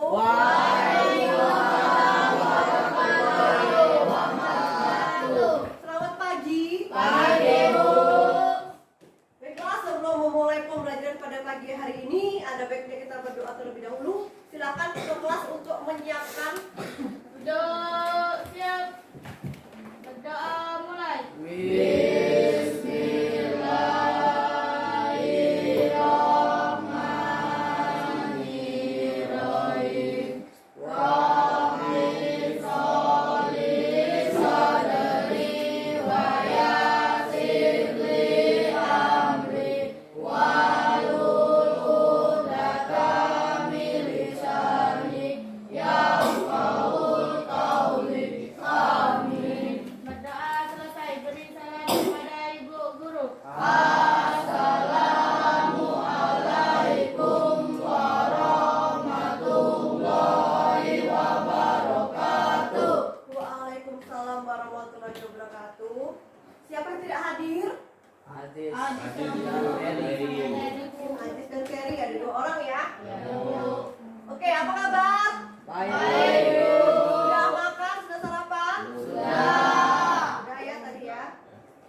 Waalaikumsalam warahmatullahi wabarakatuh. Selamat pagi. Pagi, Bu. Baiklah, sebelum memulai pembelajaran pada pagi hari ini, ada baiknya kita berdoa terlebih dahulu. Silakan ketua kelas untuk menyiapkan. Duduk, siap. Berdoa mulai. Bismillahirrahmanirrahim. Rabbi sholli sadri wa yassir li amri wahlul 'uqdatam min lisani yafqahul qawli. Amin. Berdoa selesai, beri salam kepada ibu guru. Assalamualaikum warahmatullahi wabarakatuh. Waalaikumsalam warahmatullahi wabarakatuh. Siapa yang tidak hadir? Hadis. Aziz dan Ferry, ada 2 orang ya. Oke, apa kabar? Baik. Sudah makan? Sudah sarapan? Sudah ya tadi ya.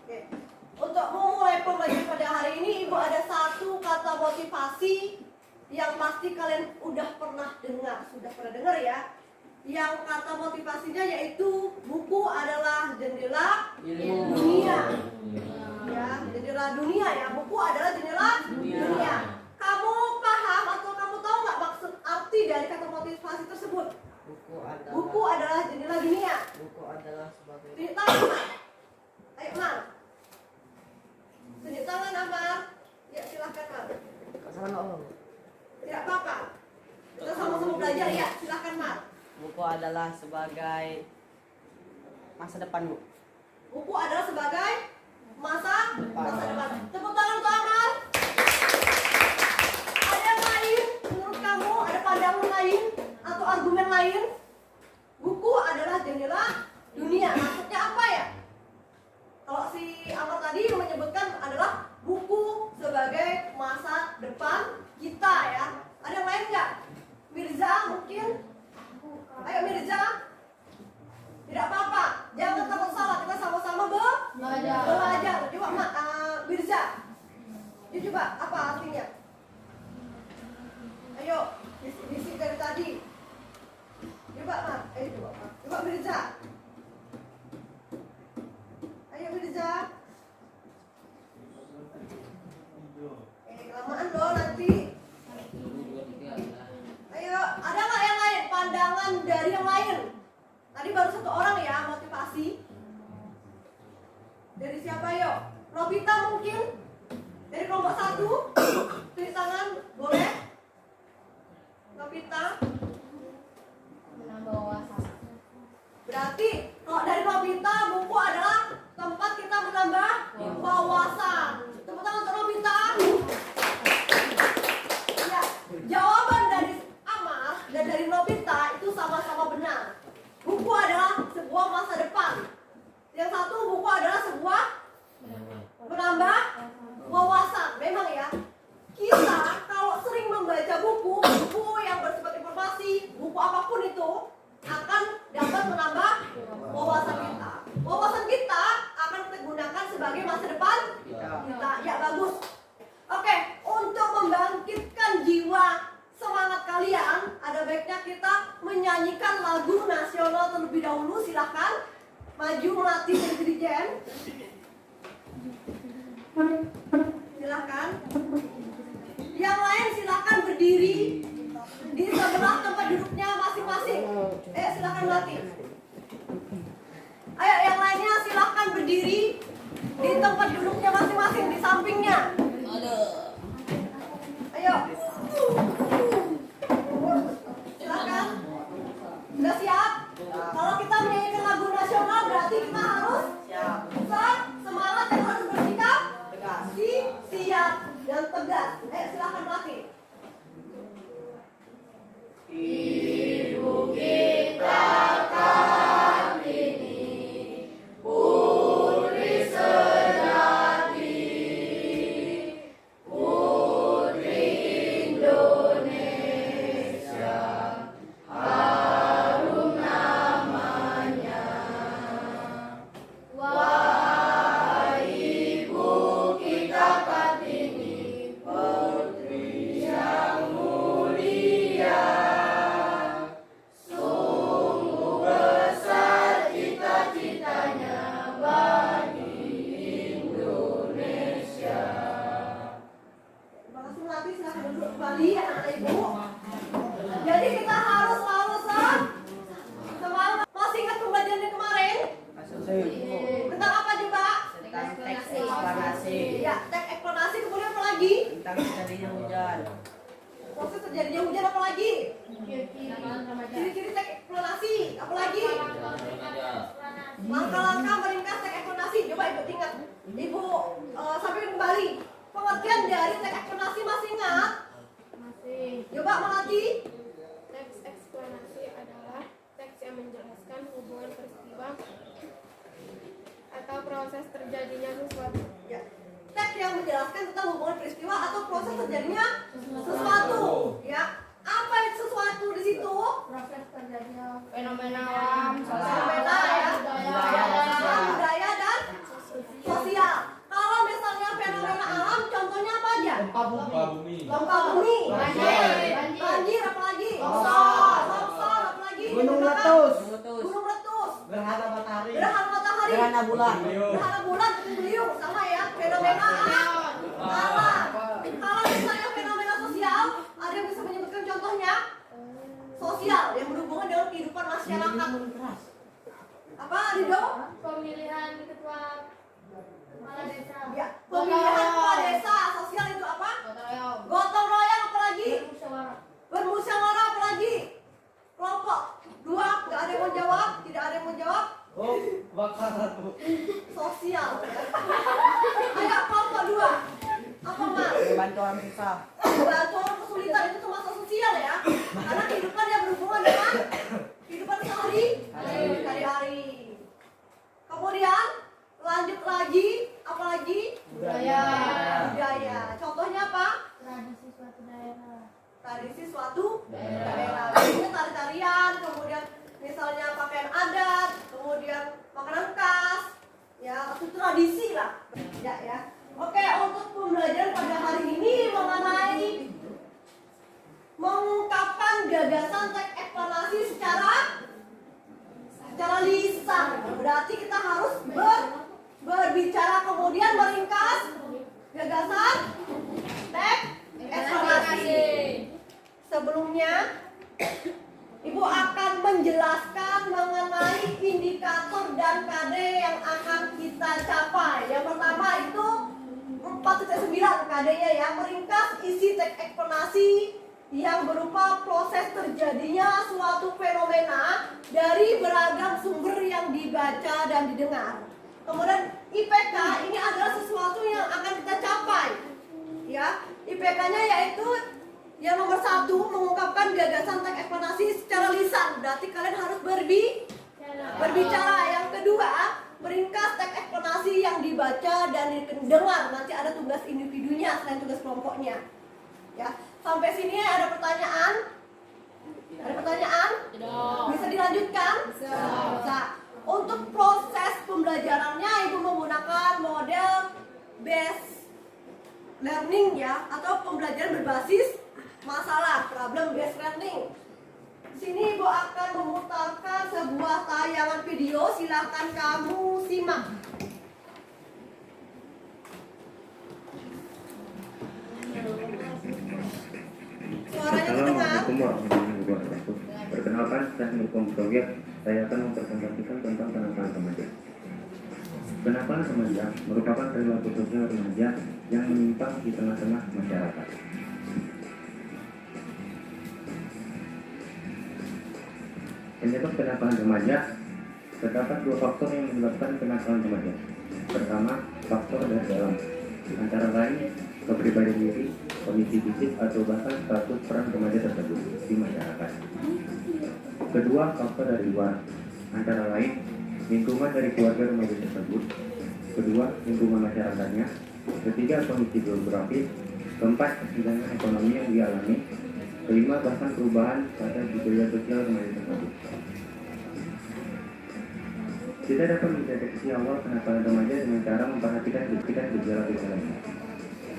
Oke. Untuk memulai pembelajaran pada hari ini, Ibu ada satu kata motivasi yang pasti kalian sudah pernah dengar ya. Yang kata motivasinya yaitu buku adalah jendela dunia. Ya, jendela dunia ya. Buku adalah jendela dunia. Kamu paham atau kamu tahu nggak maksud arti dari kata motivasi tersebut? Buku adalah jendela dunia. Buku adalah sebagai Tunjuk tangan, Mar. Ayo, Mar. Tunjuk tangan, Amar. Ya, silahkan, Mar. kesalahan Allah. Tidak apa-apa. Kita sama-sama belajar ya. Silahkan, Mar. Buku adalah sebagai masa depan, Bu. Buku adalah sebagai masa Depan. depan. Tepuk tangan untuk Amar. Ada yang lain menurut kamu? Ada pandangan lain atau argumen lain? Buku adalah jendela dunia. Maksudnya apa ya? Kalau si Amar tadi menyebutkan adalah buku sebagai masa depan kita ya. Ada yang lain nggak? Mirza mungkin? Ayo Mirza. Tidak apa-apa. Jangan takut salah. Kita sama-sama belajar. Coba Mirza. Dia coba apa artinya? Ayo, bisik dari tadi. Coba Mak. Coba Mirza. Ayo Mirza. Kelamaan loh nanti. Ayo, ada nggak yang lain? Pandangan dari yang lain? Tadi baru 1 orang ya motivasi. Dari siapa yuk? Nobita mungkin? Dari kelompok 1? Tulis tangan, boleh? Nobita? Menambah wawasan. Berarti kalau dari Nobita, buku adalah tempat kita menambah wawasan. Tepuk tangan untuk Nobita. Ya, jawaban dari Amar dan dari Nobita itu sama-sama benar. Buku adalah sebuah masa depan. Yang satu, buku adalah sebuah menambah wawasan. Memang ya, kita kalau sering membaca buku yang bersifat informasi, buku apapun itu akan dapat menambah wawasan kita. Wawasan kita akan kita gunakan sebagai masa depan kita. Ya, bagus. Oke, untuk membangkitkan jiwa semangat kalian, ada baiknya kita menyanyikan lagu nasional terlebih dahulu. Silahkan maju melatih intelijen. Silahkan. Yang lain silahkan berdiri di sebelah tempat duduknya masing-masing. Silahkan melatih. Ayo yang lainnya silahkan berdiri di tempat duduknya masing-masing, di sampingnya. Ayo. Silakan. Sudah siap? Kalau kita menyanyikan lagu nasional berarti kita harus semangat dan harus bersikap siap dan tegas. Silakan melatih. Ibu kita Kartini, putri sejati, apa lagi? Remaja. Ciri-ciri teks eksplanasi, apa lagi? Langkah-langkah meringkas teks eksplanasi. Coba Ibu ingat. Ibu sampai kembali. Pengertian dari teks eksplanasi masih ingat? Masih. Coba Melati. Teks eksplanasi adalah teks yang menjelaskan hubungan peristiwa atau proses terjadinya sesuatu. Ya. Teks yang menjelaskan tentang hubungan peristiwa atau proses terjadinya sesuatu. Ya. Apa itu sesuatu di situ? Proses terjadinya Fenomena alam, Fenomena ya. Alam, budaya dan sosial. Kalau misalnya fenomena alam, contohnya apa aja? gempa bumi, Gempa bumi, banjir, apa lagi? Longsor, apa lagi? gunung meletus, Gunung meletus, gerhana matahari, gerhana matahari, gerhana bulan, gerhana bulan, puting beliung, sama ya. Fenomena alam. Kalau misalnya fenomena sosial, ada yang bisa menyebutkan contohnya? Sosial yang berhubungan dengan kehidupan masyarakat. Apa, Rido? Pemilihan ketua kepala desa. Ya, pemilihan kepala desa. Sosial itu apa? Gotong royong, apa lagi? Bermusyawarah, apa lagi? Kelompok. Dua, nggak ada yang mau jawab, tidak ada yang mau jawab. oh, bakal satu, Sosial. Ayo kelompok dua. Apa Mas? bantu orang susah, Bantu orang kesulitan itu termasuk sosial ya. Karena kehidupan yang berhubungan dengan kehidupan sehari-hari. Kemudian lanjut lagi, apa lagi? Budaya. Contohnya apa? Tradisi suatu daerah. Tradisi suatu daerah. Misalnya tari-tarian, kemudian misalnya pakaian adat, kemudian makanan khas, ya itu tradisi lah. Ya. Oke, untuk pembelajaran pada hari ini mengenai mengungkapkan gagasan teks eksplanasi secara lisan. Berarti kita harus berbicara kemudian meringkas gagasan teks eksplanasi. Sebelumnya, Ibu akan menjelaskan mengenai indikator dan KD yang akan kita capai. Yang pertama itu 4.9 KD-nya ya, meringkas isi teks eksplanasi yang berupa proses terjadinya suatu fenomena dari beragam sumber yang dibaca dan didengar. Kemudian IPK ini adalah sesuatu yang akan kita capai. Ya, IPK-nya yaitu yang nomor 1, mengungkapkan gagasan teks eksplanasi secara lisan. Berarti kalian harus berbicara. Yang kedua, meringkas teks eksplanasi yang dibaca dan didengar. Nanti ada tugas individunya selain tugas kelompoknya. Ya, sampai sini ada pertanyaan? Ada pertanyaan? Bisa dilanjutkan? Bisa. Untuk proses pembelajarannya, Ibu menggunakan model based learning ya, atau pembelajaran berbasis masalah, problem based learning. Sini Ibu akan memutarkan sebuah tayangan video, silahkan kamu simak. Suaranya terdengar? Assalamualaikum warahmatullahi wabarakatuh. Perkenalkan, saya Nur Komputer. Saya akan mempresentasikan tentang kenakalan remaja. Kenakalan remaja merupakan perilaku sosial remaja yang menyimpang di tengah-tengah masyarakat. Penyebab kenakalan remaja, terdapat 2 faktor yang menyebabkan kenakalan remaja. Pertama, faktor dari dalam, antara lain kepribadian diri, kondisi fisik atau bahkan status peran remaja tersebut di masyarakat. Kedua, faktor dari luar, antara lain lingkungan dari keluarga remaja tersebut. Kedua, lingkungan masyarakatnya. Ketiga, kondisi geografis. Keempat, kesenjangan ekonomi yang dialami. Kelima, bahkan perubahan pada budaya sosial remaja tersebut. Kita dapat mendeteksi awal kenakalan remaja dengan cara memperhatikan gejala-gejalanya.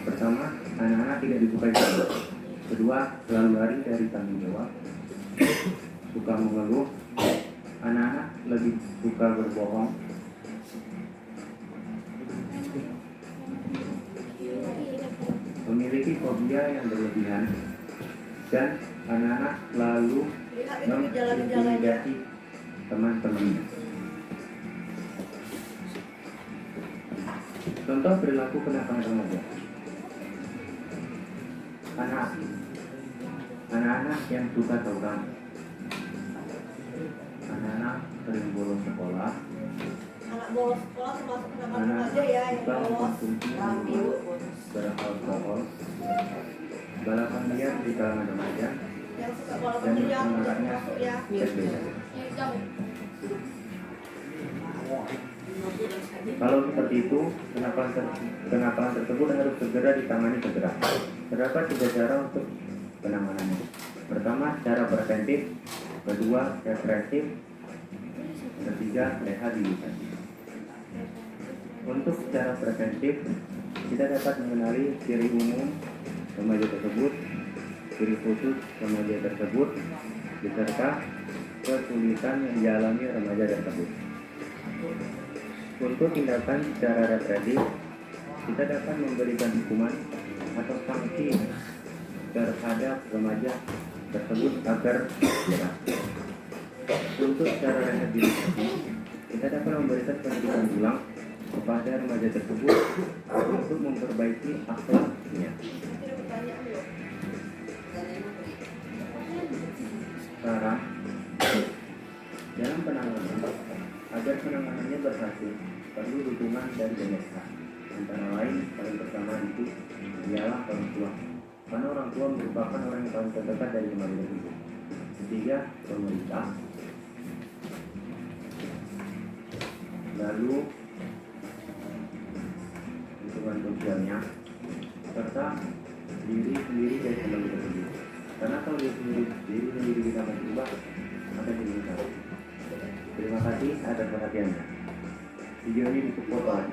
Pertama, anak-anak tidak disukai guru. Kedua, selalu lari dari tanggung jawab. Suka mengeluh. Anak-anak lebih suka berbohong. Memiliki fobia yang berlebihan. Dan anak-anak lalu Lihat itu gejala-gejalanya. mengintimidasi teman-temannya. Contoh perilaku kenakalan remaja. Anak Anak-anak yang suka tawuran, anak-anak sering bolos sekolah, Anak bolos sekolah termasuk anak anak remaja ya yang suka bolos. mengkonsumsi minuman beralkohol, balapan liar di kalangan remaja, Yang suka bolos dan liar juga semangatnya termasuk ya. seks bebas. Yang jauh. Kalau seperti itu, kenakalan tersebut harus segera ditangani segera. Terdapat 3 cara untuk penanganannya. Pertama, cara preventif. Kedua, represif. Ketiga, rehabilitasi. Untuk cara preventif, kita dapat mengenali ciri umum remaja tersebut, ciri khusus remaja tersebut, beserta kesulitan yang dialami remaja tersebut. Untuk tindakan secara represif, kita dapat memberikan hukuman atau sanksi terhadap remaja tersebut agar jerah. Untuk secara rehabilitasi, kita dapat memberikan pendidikan ulang kepada remaja tersebut untuk memperbaiki akhlaknya. Tidak pertanyaan loh. Sekarang, dalam penanganan, agar penanganannya berhasil, perlu dukungan dari banyak pihak. Antara lain, paling pertama itu ialah orang tua, karena orang tua merupakan orang yang paling terdekat dari remaja tersebut. Ketiga, pemerintah. Lalu lingkungan sosialnya, serta diri sendiri dari remaja tersebut. Karena kalau diri sendiri kita berubah, akan jadi masalah. Terima kasih atas perhatiannya. Video ini disupport oleh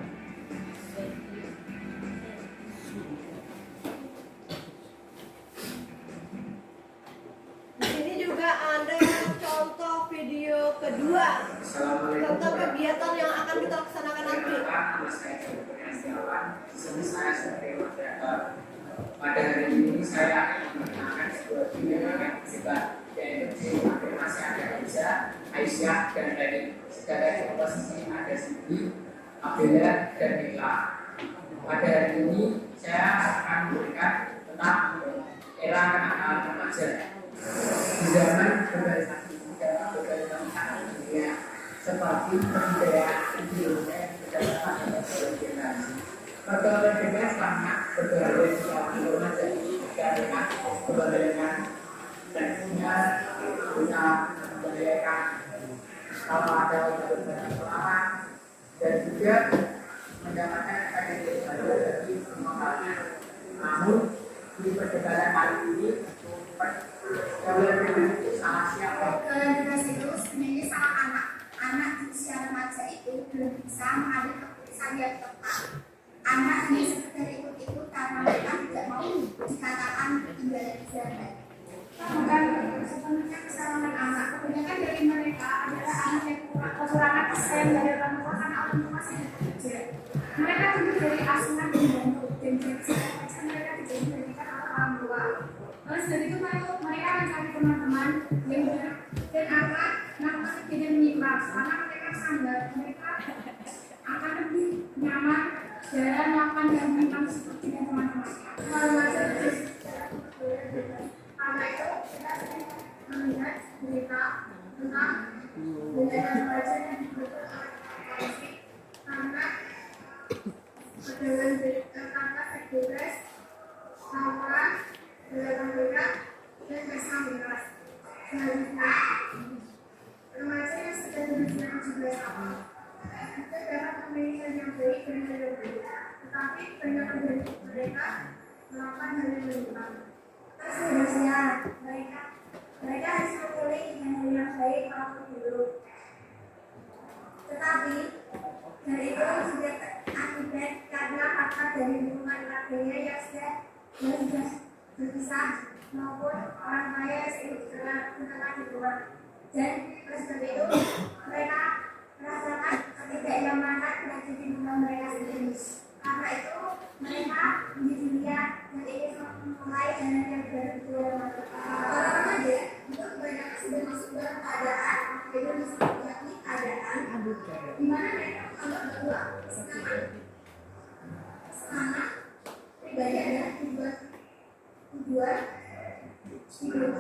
Di sini juga ada contoh video kedua tentang kegiatan yang akan kita laksanakan nanti. Pada hari ini saya akan mengenalkan sebuah video yang bersifat yaitu afirmasi Indonesia, Aisyah dan Dani. Secara di posisi ada Siti, Abdullah dan Mila. Pada hari ini saya akan memberikan tentang era kenakalan remaja di zaman globalisasi dan globalisasi dunia seperti kebudayaan Indonesia berdasarkan pada generasi. Pergaulan bebas sangat bergaya di kalangan remaja karena keberagaman seksnya bisa memberdayakan kalau ada berbagai pengalaman dan juga mendapatkan kategori baru dari pengembangan. Namun di perdebatan kali ini pergaulan bebas itu sangat siapa? Pergaulan bebas itu sebenarnya sangat anak di usia remaja itu belum bisa mengambil keputusan yang tepat. Anak hanya sekedar ikut-ikut karena mereka tidak mau dikatakan tinggal di zaman. Bukan sepenuhnya kesalahan anak. Kebanyakan dari mereka adalah anak yang kekurangan kesan dari orang tua karena orang tua sibuk bekerja. Mereka tumbuh dari asuhan dan bantu dan jadi mereka dijadikan orang tua. Oleh sebab itu mereka mencari teman-teman yang benar dan akan melakukan kegiatan menyimpang karena mereka sadar mereka akan lebih nyaman dalam melakukan yang menyimpang seperti teman-teman. Remaja karena itu kita sering melihat berita tentang budaya remaja yang dibutuhkan oleh polisi karena pergaulan karena seks bebas, tawuran, berat dan bersama bebas. Selanjutnya, remaja yang sudah berusia 17 tahun itu dapat memilih yang baik dan yang buruk, tetapi banyak dari mereka melakukan hal yang menyimpang. Seharusnya mereka harus memilih yang baik maupun buruk. Tetapi dari itu juga akibat karena faktor dari lingkungan keluarganya yang sudah berpisah maupun orang kaya yang sibuk dengan di luar. Dan oleh itu mereka merasakan ketidaknyamanan dan lingkungan mereka sendiri. Karena itu mereka menjadi liar dan ingin memulai jalan yang baru di dalam orang remaja itu kebanyakan sudah masuk dalam keadaan itu disebut keadaan di mana mereka menganggap bahwa semangat pribadi adalah tujuan hidup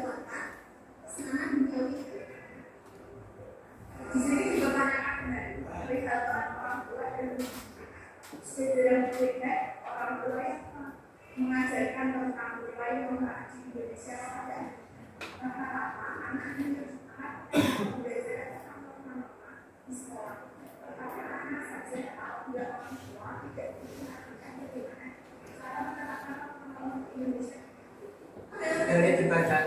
kota sangat menjauhi. Di sini juga banyak melihat orang tua dan sedang melihat orang tua yang mengajarkan tentang budaya demokrasi Indonesia pada anak-anak yang semangat belajar tentang norma di sekolah. Anak-anak saja tahu dia orang tua tidak diperhatikan bagaimana cara menerapkan norma Indonesia. Dari dibaca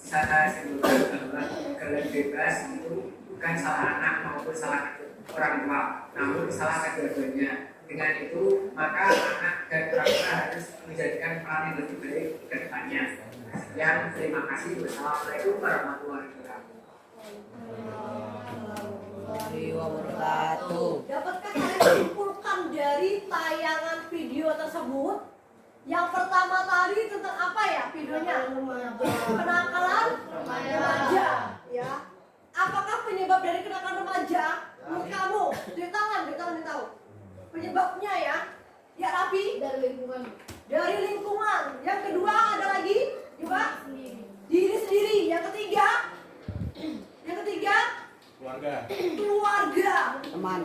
saya sebutkan bahwa kalian bebas itu bukan salah anak maupun salah orang tua, namun salah kedua-duanya. Dengan itu maka anak dan orang tua harus menjadikan peran yang lebih baik ke depannya. Sekian, terima kasih. Wassalamualaikum warahmatullahi wabarakatuh. Dapatkah kalian simpulkan dari tayangan video tersebut? Yang pertama tadi tentang apa ya videonya? Kenakalan remaja. Ya. Apakah penyebab dari kenakalan remaja? Menurut kamu? Di tangan tahu. Penyebabnya ya? Ya Rapi? Dari lingkungan. Dari lingkungan. Yang kedua ada lagi? Coba? Diri sendiri. Yang ketiga? Keluarga. Teman.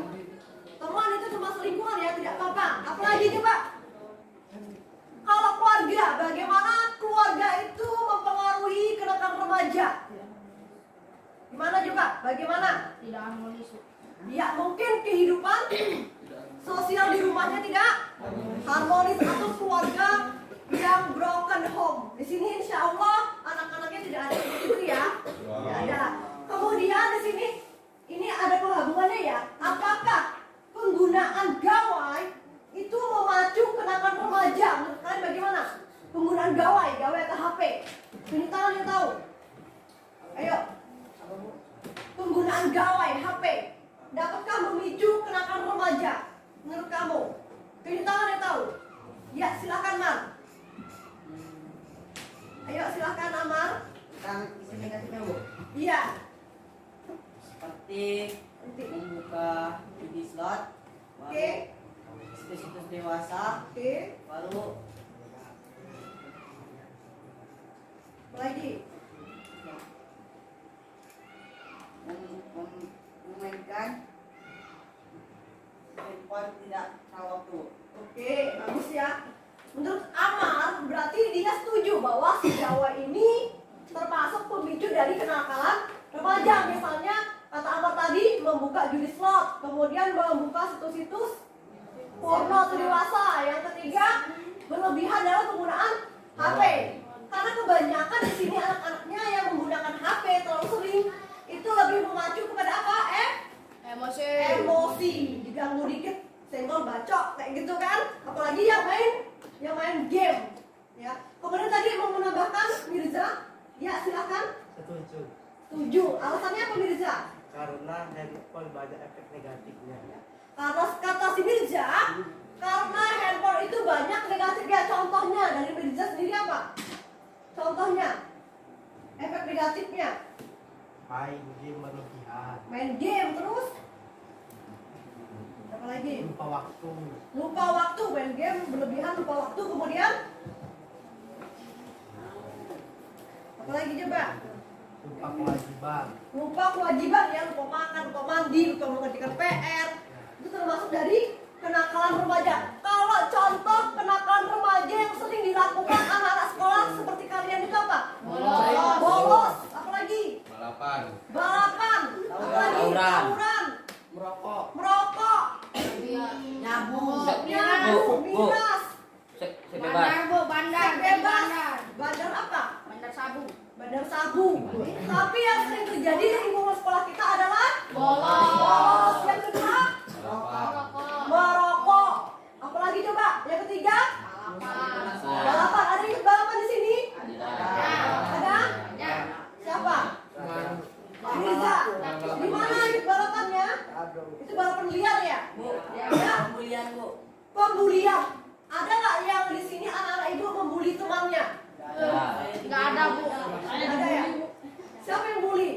Teman itu termasuk lingkungan ya, tidak apa-apa. Apalagi coba? Kalau keluarga, bagaimana keluarga itu mempengaruhi kenakalan remaja? Gimana coba? Bagaimana? Tidak harmonis. Ya mungkin kehidupan sosial di rumahnya tidak harmonis atau keluarga yang broken home. Di sini insya Allah anak-anaknya tidak ada seperti itu ya. Tidak ada. Kemudian di sini ini ada penggabungannya ya. Apakah penggunaan gawai itu memacu kenakalan remaja? Menurut kalian bagaimana? Penggunaan gawai atau HP? Tunjuk tangan yang tahu. Ayo. Penggunaan gawai HP dapatkah memicu kenakalan remaja? Menurut kamu? Tunjuk tangan yang tahu. Ya silakan Mar. Ayo silakan Amar. Kan isinya kasihnya Bu. Iya. Seperti membuka judi slot, Oke. situs-situs dewasa, Oke. baru Lagi. memainkan handphone tidak tahu waktu. Oke, bagus ya. Menurut Amar, berarti dia setuju bahwa si gawai ini termasuk pemicu dari kenakalan remaja. Misalnya, kata Amar tadi, membuka judi slot, kemudian membuka situs-situs porno dewasa. Yang ketiga, berlebihan dalam penggunaan HP. Karena kebanyakan di sini anak-anaknya yang menggunakan HP terlalu sering, itu lebih memacu kepada apa? Emosi. Diganggu dikit, senggol bacok kayak gitu kan. Apalagi yang main game. Ya. Kemudian tadi mau menambahkan Mirza, ya silakan. Setuju. Alasannya apa Mirza? Karena handphone banyak efek negatifnya. Karena kata si Mirza, karena handphone itu banyak negatifnya. Contohnya dari Mirza sendiri apa? Contohnya efek negatifnya. Main game berlebihan. Main game terus. Apa lagi? Lupa waktu. Lupa waktu, main game berlebihan, lupa waktu. Kemudian apa lagi coba? Lupa kewajiban. Lupa kewajiban ya, lupa makan, lupa mandi, lupa mengerjakan PR. Itu termasuk dari kenakalan remaja. Kalau contoh kenakalan remaja yang sering dilakukan anak-anak sekolah seperti kalian itu apa? Bolos. Apalagi? Balapan. Apalagi? Tawuran. Merokok. Nyabu. Miras. Bandar. Bandar apa? Bandar sabu. Bandar sabu. Tapi yang sering terjadi di lingkungan sekolah kita adalah Bolos. Yang kedua, merokok. Apalagi coba? Yang ketiga, balapan. Ada yang ikut balapan di sini? Ada? Siapa? Riza. Di mana ikut balapannya? Itu balapan liar ya? Ya. Pembulian Bu. Pembulian. Ada nggak yang di sini anak-anak ibu membuli temannya? Nggak ada Bu. Ada ya? Siapa yang bully?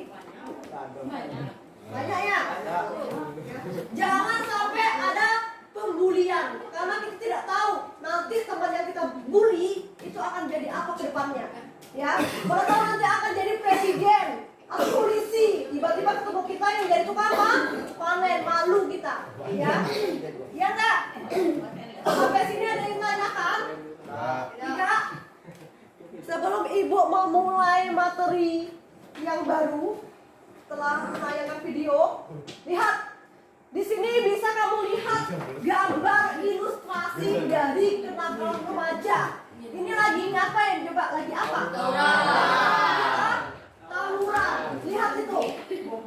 memulai materi yang baru setelah menayangkan video. Lihat, di sini bisa kamu lihat gambar ilustrasi dari kenakalan remaja. Ini lagi ngapain coba? Lagi apa? Tawuran. Lihat itu.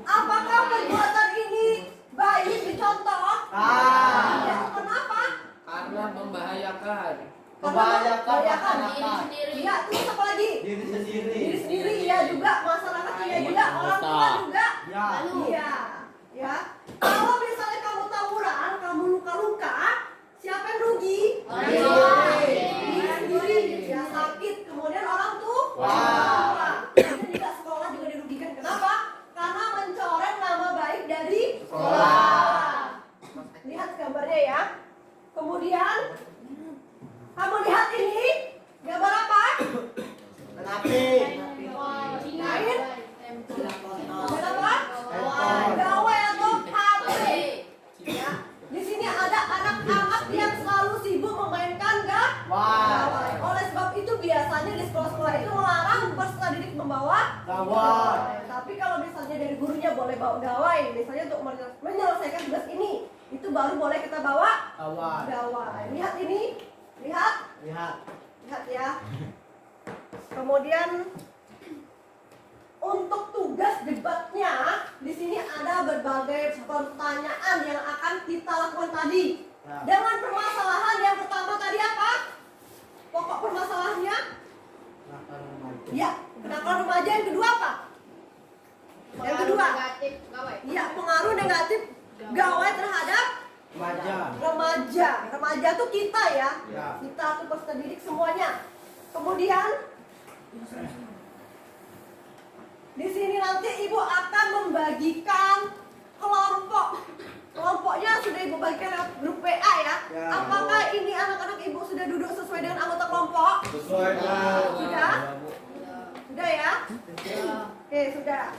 Apakah perbuatan ini baik dicontoh? Ya, kenapa? Karena membahayakan. Membahayakan masyarakat. Iya, terus apa lagi? Diri sendiri. Diri sendiri, iya juga, masyarakat iya juga, orang tua juga. Ya. Iya, ya. Kalau misalnya kamu tawuran, kamu luka-luka, siapa yang rugi? Diri sendiri, ya sakit. Kemudian orang tua. Kemudian juga sekolah juga dirugikan. Kenapa? Karena mencoreng nama baik dari sekolah. Lihat gambarnya ya. Kemudian kamu lihat ini gambar apa? Kenapa? Lain? Gambar apa? Gawai atau HP. Ya. Di sini ada anak-anak yang selalu sibuk memainkan gawai. Oleh sebab itu biasanya di sekolah-sekolah itu melarang peserta didik membawa Gawai. Tapi kalau misalnya dari gurunya boleh bawa gawai, misalnya untuk menyelesaikan tugas ini, itu baru boleh kita bawa gawai. Lihat ini, lihat ya. Kemudian untuk tugas debatnya, di sini ada berbagai pertanyaan yang akan kita lakukan tadi. Dengan permasalahan yang pertama tadi apa? Pokok permasalahannya? Ya, kenakalan remaja. Yang kedua apa? Yang kedua, iya, pengaruh negatif gawai terhadap remaja. Remaja tuh kita ya. Kita tuh peserta didik semuanya. Kemudian di sini nanti ibu akan membagikan kelompok. Kelompoknya sudah ibu bagikan lewat grup WA ya. Apakah ini anak-anak ibu sudah duduk sesuai dengan anggota kelompok? Sesuai. Sudah? Sudah ya? Oke, sudah.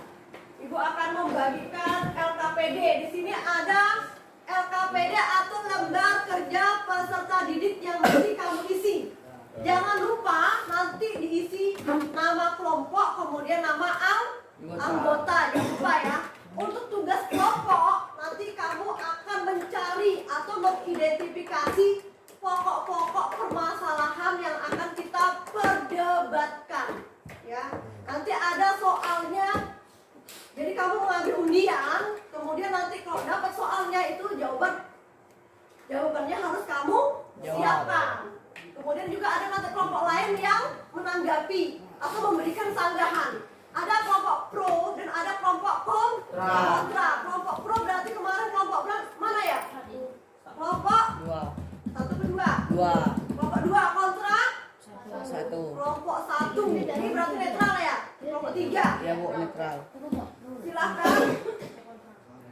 Ibu akan membagikan LKPD. Di sini ada LKPD atau lembar kerja peserta didik yang mesti kamu isi. Jangan lupa nanti diisi nama kelompok, kemudian nama anggota. Jangan lupa ya. Untuk tugas kelompok, nanti kamu akan mencari atau mengidentifikasi pokok-pokok permasalahan yang akan kita perdebatkan. Ya, nanti ada soalnya. Jadi kamu mengambil undian, kemudian nanti kalau dapat soalnya itu jawabannya harus kamu siapkan. Kemudian juga ada nanti kelompok lain yang menanggapi atau memberikan sanggahan. Ada kelompok pro dan ada kelompok kontra. Kelompok pro berarti kemarin kelompok mana ya? Kelompok 1 kedua. Kelompok 2 kontra 1. Kelompok 1. Ini berarti netral ya? Kelompok 3. Ya Bu, netral. Silakan.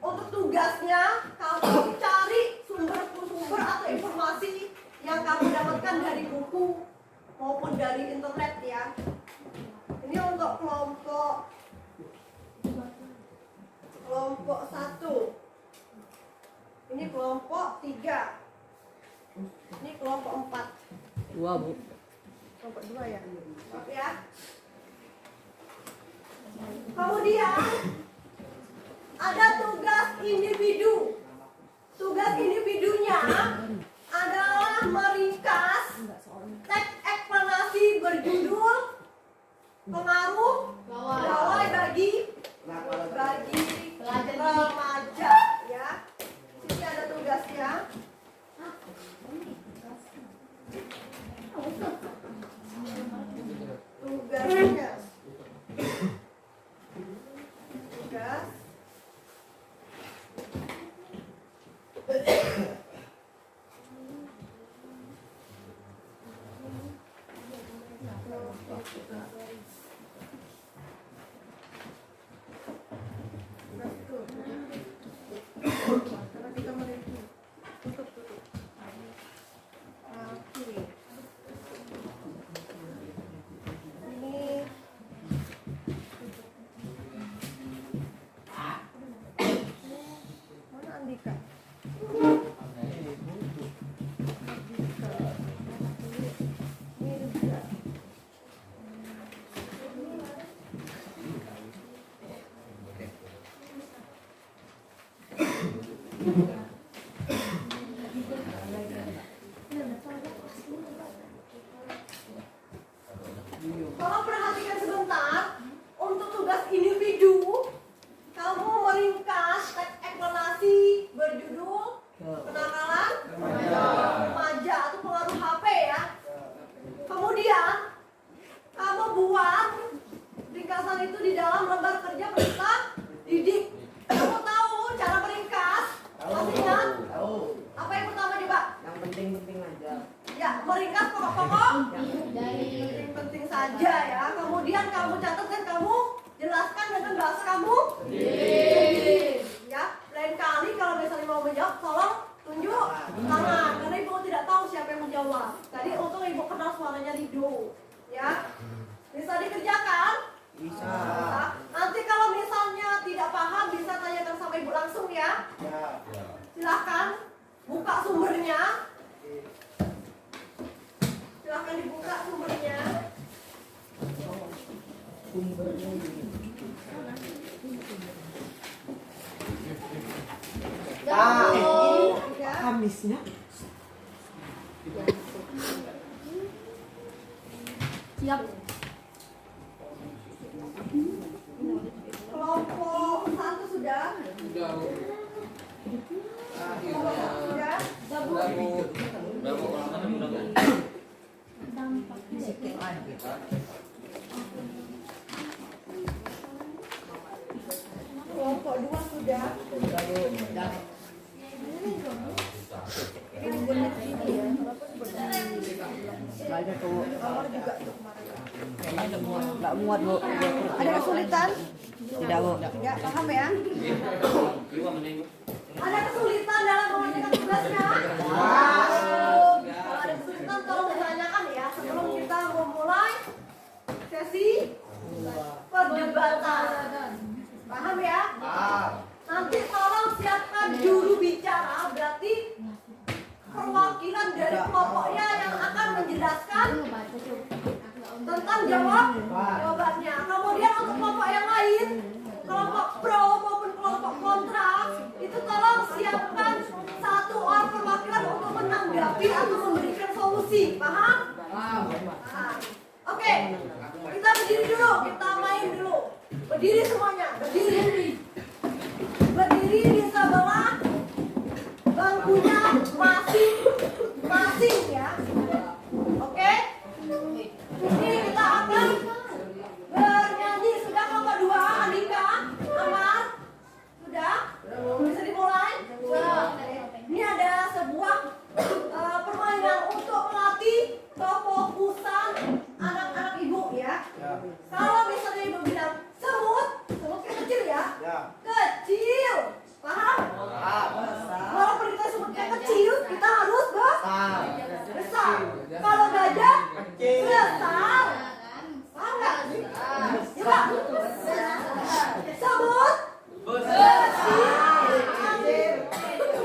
Untuk tugasnya kamu cari sumber-sumber atau informasi yang kamu dapatkan dari buku maupun dari internet ya. Ini untuk kelompok 1. Ini kelompok 3. Ini kelompok 4. 2 Bu. Kelompok 2 ya. Maaf ya. Kemudian ada tugas individu. Tugas individunya adalah meringkas teks eksplanasi berjudul pengaruh gawai bagi remaja ya. Sini ada tugasnya. Tugasnya. Tugas. tulisan itu di dalam lembar kerja peserta didik. Kamu tahu cara meringkas? Masih ingat? Tahu. Apa yang pertama coba? Yang penting-penting aja. Ya, meringkas pokok-pokok penting-penting saja ya. Kemudian kamu catat dan kamu jelaskan dengan bahasa kamu sendiri. Ya, lain kali kalau misalnya mau menjawab, tolong tunjuk tangan karena ibu tidak tahu siapa yang menjawab. Tadi untung ibu kenal suaranya Rido. Ya, bisa dikerjakan? Bisa. Nanti kalau misalnya tidak paham bisa tanyakan sama ibu langsung ya. Ya. Silahkan buka sumbernya. Silahkan dibuka sumbernya. Ya. Kamisnya. Siap. Kelompok 1 sudah. Sudah. Kelompok 2 sudah. Banyak tuh. Nggak muat bu. Ada kesulitan? Tidak bu. Ya, paham ya? Ada kesulitan dalam mengerjakan tugasnya? Kalau ada kesulitan tolong ditanyakan ya sebelum kita memulai sesi perdebatan. Paham ya? Nanti tolong siapkan juru bicara, berarti perwakilan dari kelompoknya yang akan menjelaskan tentang jawabannya. Kemudian untuk kelompok yang lain, kelompok pro maupun kelompok kontra, itu tolong siapkan satu orang perwakilan untuk menanggapi atau memberikan solusi. Paham? Paham. Oke, kita berdiri dulu, kita main dulu. Berdiri semuanya, berdiri. Berdiri di sebelah bangkunya masing-masing ya. Oke? Ini kita akan bernyanyi. Sudah kelompok 2, Andika, Amar? Sudah? Bisa dimulai? Ini ada sebuah permainan untuk melatih kefokusan anak-anak ibu ya. Kalau misalnya ibu bilang semut kecil ya. Kecil. Paham? Walaupun kita sebutnya kecil, kita harus besar. Kalau gajah besar. Paham nggak? Coba. Semut kecil.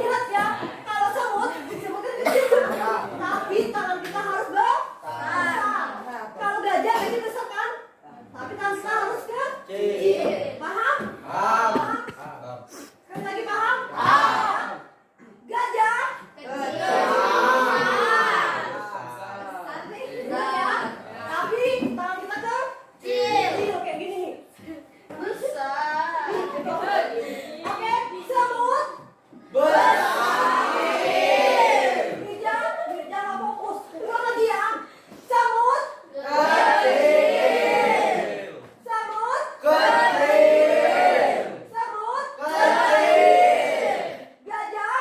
Ingat ya, kalau semutnya kecil kan? Tapi tangan kita harus besar. Kalau gajah kecil besar kan? Tapi tangan kita harus kecil. Paham? Sekali lagi paham? Gajah ya. Tapi tangan kita kecil kayak gini nih. Oke, semut Mirja nggak fokus. Ulang lagi ya. Semut semut gajah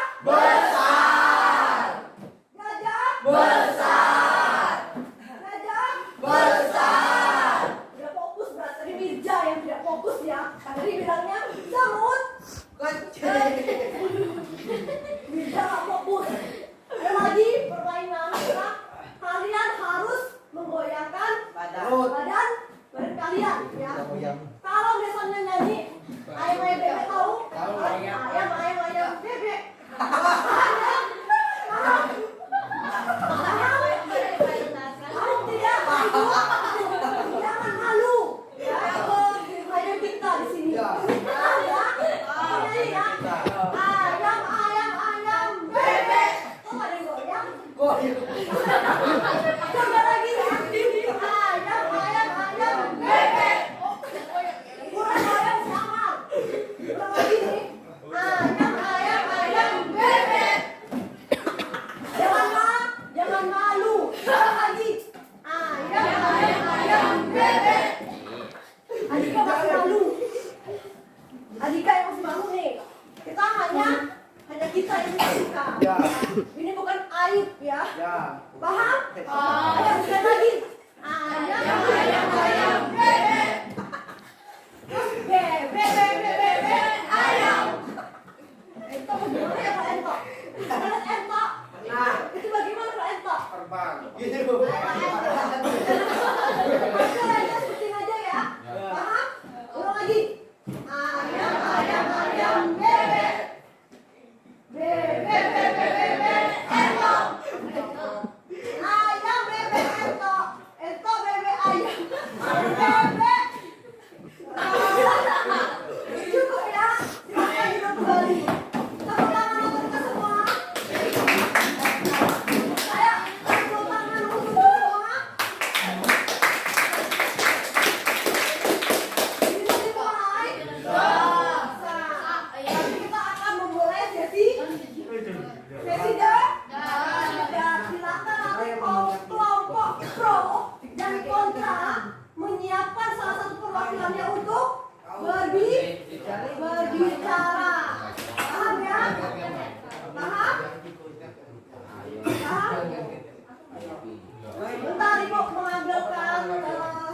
udah fokus. Berarti Mirja yang tidak fokus ya. Tadi bilangnya semut Mirja nggak fokus. Ada lagi permainan adalah kalian harus menggoyangkan badan kalian ya. Kalau misalnya nyanyi ayam bebek tahu? Ayam bebek. Kamu tidak jangan malu ya. Ada kita di sini. Ya. Nyanyi ya. Ayam bebek. Kok ada yang goyang? Coba lagi ya. Ayam bebek. Kurang goyang sama. Ulang lagi nih. Ayam bebek. masih malu. Adika yang masih malu nih. Kita hanya kita yang menyaksikan. Ya. Ini bukan aib ya. Ya. Paham? Ayo sekali lagi. Ayam, bebek. Terus bebek, ayam. Ento bagaimana ya Pak Ento? Kalau Ento, itu bagaimana Pak Ento? Terbang. Aja sebutin aja ya. Paham? Ulang lagi. Ayam, bebek. Bebek, Ento. Ayam, bebek, Ento. Ento, bebek, ayam. Bebek. Cukup ya. Silakan duduk kembali. Tepuk tangan untuk kita semua. Ayo, tepuk tangan untuk kita semua. Bisa dimulai? Nanti kita akan memulai sesi dan silakan nanti kelompok pro dan kontra menyiapkan salah satu perwakilannya untuk berbicara. Paham ya? Paham? Paham? Bentar Ibu mengambilkan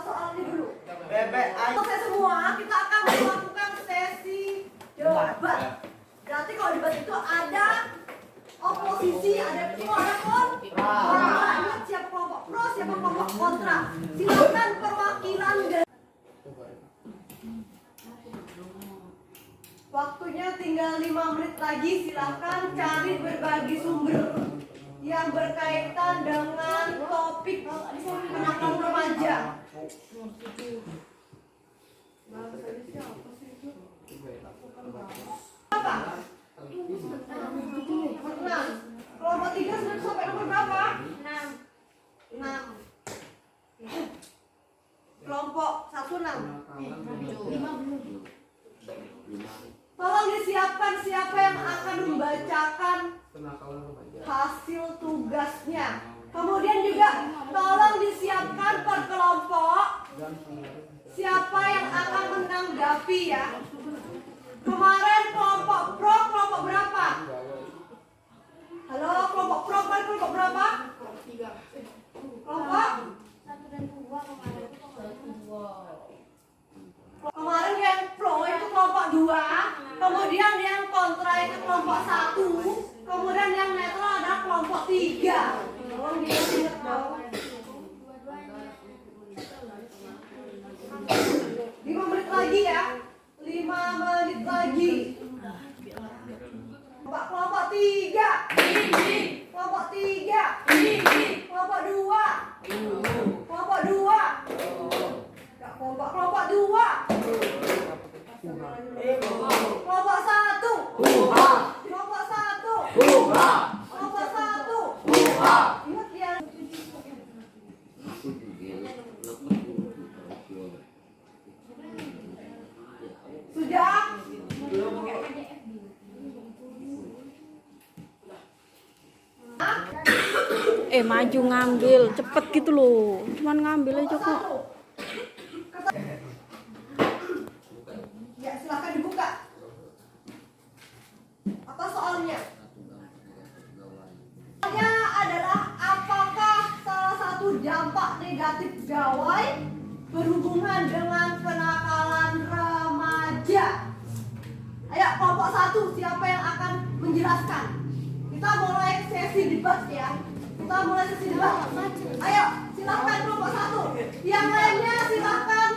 soalnya dulu. Bebek ayam. Selesai semua, kita akan melakukan sesi debat. Berarti kalau debat itu ada oposisi, ada pro, ada kontra. Ingat siapa kelompok pro, siapa kelompok kontra. Silakan perwakilan dari waktunya tinggal 5 menit lagi. Silakan cari berbagai sumber yang berkaitan dengan topik kenakalan remaja. Apa? 6. Kelompok 3 sudah sampai nomor berapa? 6. Kelompok 1 6. Tolong disiapkan siapa yang akan membacakan hasil tugasnya. Kemudian juga tolong disiapkan per kelompok siapa yang akan menanggapi ya. Kemarin kelompok pro kelompok berapa? Halo, kelompok pro kemarin kelompok berapa? Kelompok 1 dan 2 kemarin. kemarin yang pro itu kelompok 2, kemudian yang kontra itu kelompok 1, kemudian yang netral adalah kelompok 3. Tolong diingat dong. 5 menit lagi ya. 5 menit lagi. Kelompok 3. Kelompok 3. Kelompok 2. Kelompok 2. Kelompok 2. Kelompok 1. Kelompok 1. Kelompok 1. Ingat ya. Sudah? Maju ngambil, cepet gitu loh. Cuman ngambil aja kok. Ya, silakan dibuka. Apa soalnya? Soalnya adalah apakah salah satu dampak negatif gawai berhubungan dengan kenakalan remaja? Ayo kelompok 1, siapa yang akan menjelaskan? Kita mulai sesi debat ya. Kita mulai sesi debat. Ayo, silakan kelompok 1. Yang lainnya silakan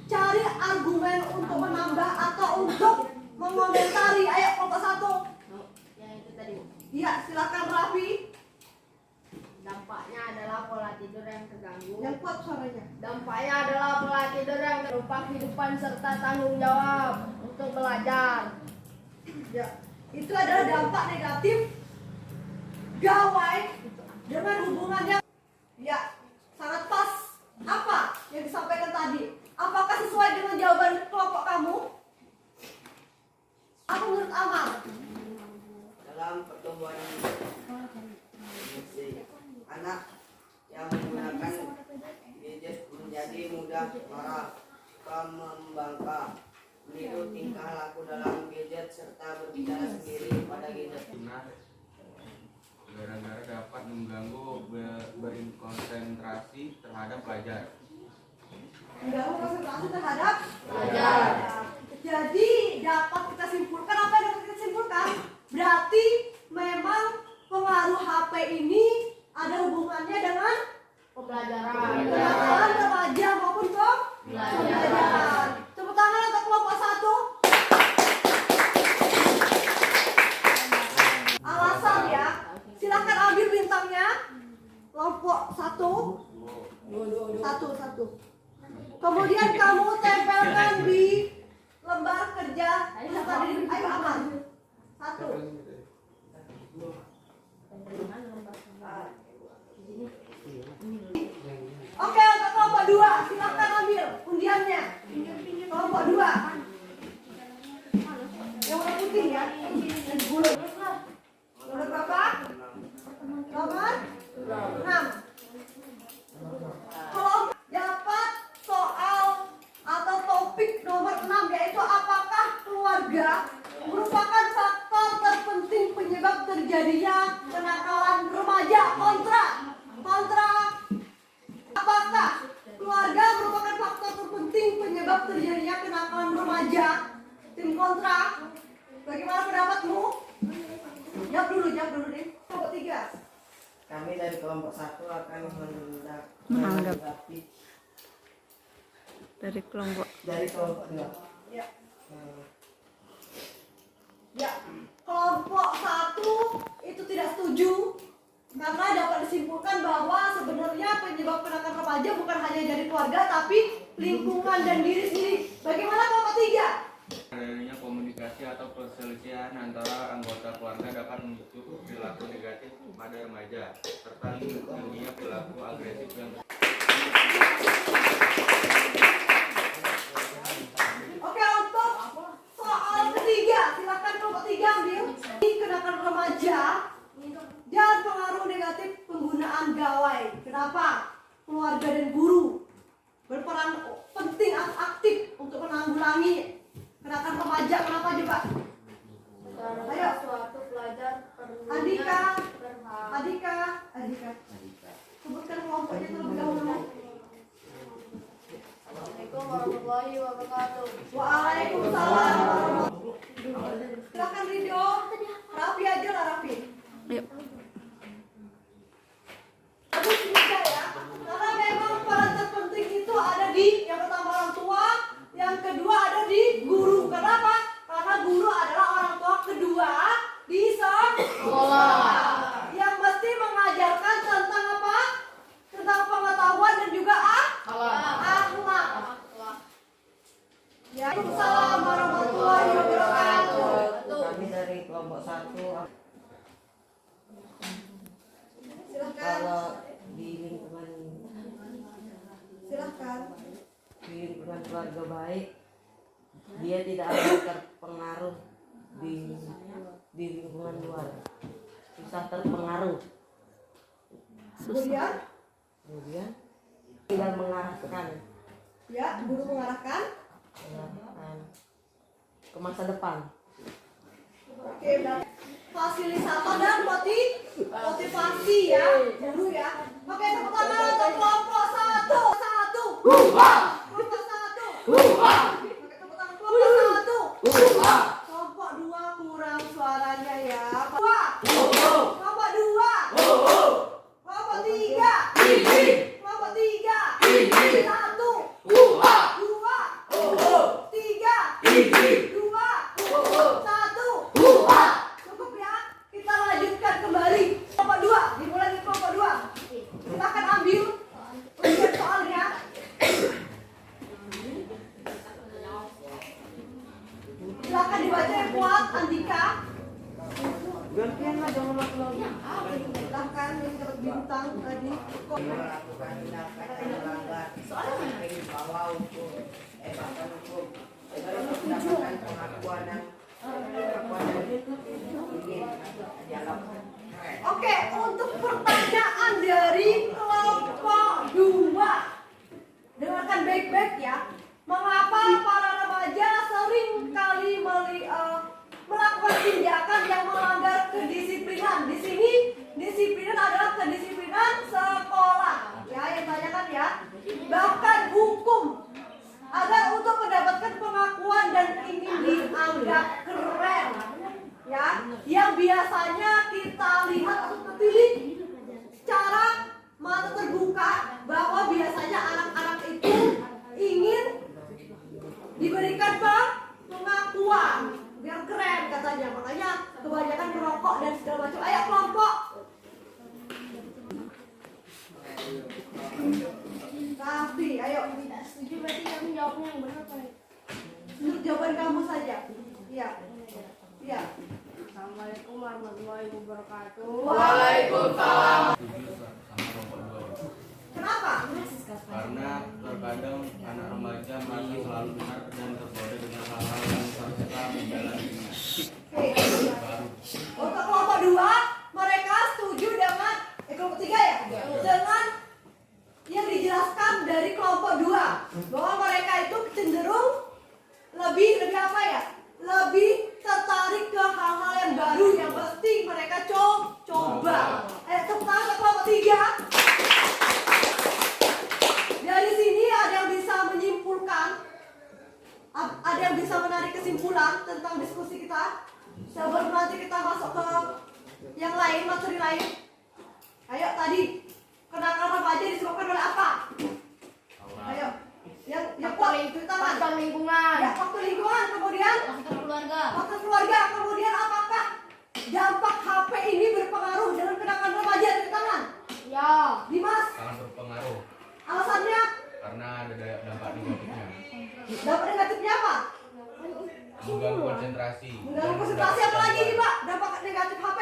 cari argumen untuk menambah atau untuk mengomentari. Ayo kelompok 1. Yang itu tadi. Iya, silakan Raffi. Dampaknya adalah pola tidur yang terganggu. Yang kuat suaranya. Dampaknya adalah pola tidur yang berupa kehidupan serta tanggung jawab untuk belajar. Ya, itu adalah dampak negatif gawai dengan hubungannya. Ya, sangat pas. Apa yang disampaikan tadi? Apakah sesuai dengan jawaban kelompok kamu? Apa menurut Amal? Dalam pertumbuhan anak yang menggunakan gadget menjadi mudah marah, suka terhadap pelajar. Mengganggu konsentrasi terhadap pelajar. Jadi dapat kita simpulkan, apa yang dapat kita simpulkan? Berarti memang pengaruh HP ini ada hubungannya dengan Pembelajaran. remaja maupun pembelajaran. Tepuk tangan untuk kelompok 1. Alasan ya, silahkan ambil bintangnya. Kelompok 1. Satu. Kemudian kamu tempelkan di lembar kerja. Ayo aman. 1. Oke, untuk kelompok 2, silahkan ambil undiannya. Kelompok 2. Yang warna putih ya. Dan bulu. Nomor berapa? Nomor 6. Kalau dapat soal atau topik nomor 6, yaitu apakah keluarga merupakan faktor terpenting penyebab terjadinya kenakalan remaja? Kontra. Apakah keluarga merupakan faktor terpenting penyebab terjadinya kenakalan remaja? Tim kontra. Bagaimana pendapatmu? Jawab dulu deh. Kelompok 3. Kami dari kelompok 1 akan menanggapi Dari kelompok 2. Ya, kelompok 1 itu tidak setuju karena dapat disimpulkan bahwa sebenarnya penyebab kenakalan remaja bukan hanya dari keluarga tapi lingkungan dan diri sendiri. Bagaimana kelompok 3? Adanya komunikasi atau perselisihan antara anggota keluarga dapat memicu perilaku negatif pada remaja serta tingginya perilaku agresif yang Oke, untuk soal ketiga, silakan kelompok 3 ambil. Kenakalan remaja dan pengaruh negatif penggunaan gawai. Kenapa? Keluarga dan guru berperan penting aktif untuk menanggulangi kenakalan remaja. Kenapa coba? Ayo. Suatu pelajar perlu Andika. Sebutkan kelompoknya terlebih dahulu. Assalamualaikum warahmatullahi wabarakatuh. Waalaikumsalam warahmatullahi wabarakatuh. Silakan Ridho. Rapi aja lah Rapi. Ayo. Bagus juga ya. Karena memang peran terpenting itu ada di yang pertama orang tua, yang kedua ada di guru. Kenapa? Karena guru adalah orang tua kedua di sekolah. Yang mesti mengajarkan tentang apa? Tentang pengetahuan dan juga akhlak. Ya, Waalaikumsalam warahmatullahi wabarakatuh. Kami dari kelompok 1 Silakan. kalau di lingkungan keluarga baik, dia tidak akan terpengaruh di lingkungan luar, susah terpengaruh. Kemudian tinggal mengarahkan guru mengarahkan ke masa depan. Oke, berarti fasilitator dan motivasi ya, guru ya. Oke, tepuk tangan untuk kelompok 1. Kelompok 1. Oke, tepuk tangan kelompok 1. Kelompok 2 kurang suaranya ya. Kelompok 2. Kelompok 3. Kelompok 3. 1. 2. 3. 2. 1. Cukup ya. Kita lanjutkan kembali. Kelompok 2. Dimulai di kelompok 2. Silakan ambil ujian soalnya. Silakan dibaca yang kuat, Andika. Gantian lah, jangan laki-laki. Silakan yang dapat bintang tadi. Melakukan tindakan yang melanggar bahwa hukum bahkan hukum mendapatkan pengakuan yang Oke, untuk pertanyaan dari kelompok 2. Dengarkan baik-baik ya. Mengapa para remaja sering kali melakukan tindakan yang melanggar kedisiplinan? Di sini disiplinan adalah kedisiplinan sekolah. Ya, yang tanyakan ya. jawaban kamu saja. Iya. Iya. Assalamualaikum warahmatullahi wabarakatuh. Waalaikumsalam. Setuju sama kelompok 2. Kenapa? Karena terkadang anak remaja merasa selalu benar dan tergoda dengan hal-hal yang serta menjalani baru. Untuk kelompok 2, mereka setuju dengan kelompok 3 ya? Dengan yang dijelaskan dari kelompok 2 bahwa mereka itu cenderung lebih apa ya? Lebih tertarik ke hal-hal yang baru yang pasti mereka coba. Tepuk tangan ke kelompok 3. Dari sini ada yang bisa menyimpulkan, ada yang bisa menarik kesimpulan tentang diskusi kita. Sebelum nanti kita masuk ke yang lain, materi lain. Ayo tadi, kenakalan remaja disebabkan oleh apa? Ayo, yang kuat itu tangan. Faktor lingkungan. Ya, faktor lingkungan, kemudian Faktor keluarga. faktor keluarga, kemudian apakah dampak HP ini berpengaruh dengan kenakalan remaja di tangan? Ya. Dimas, Sangat berpengaruh alasannya? karena ada dampak negatifnya. Dampak negatifnya apa? Mengganggu konsentrasi. Mengganggu konsentrasi apa lagi nih Pak? Dampak negatif HP?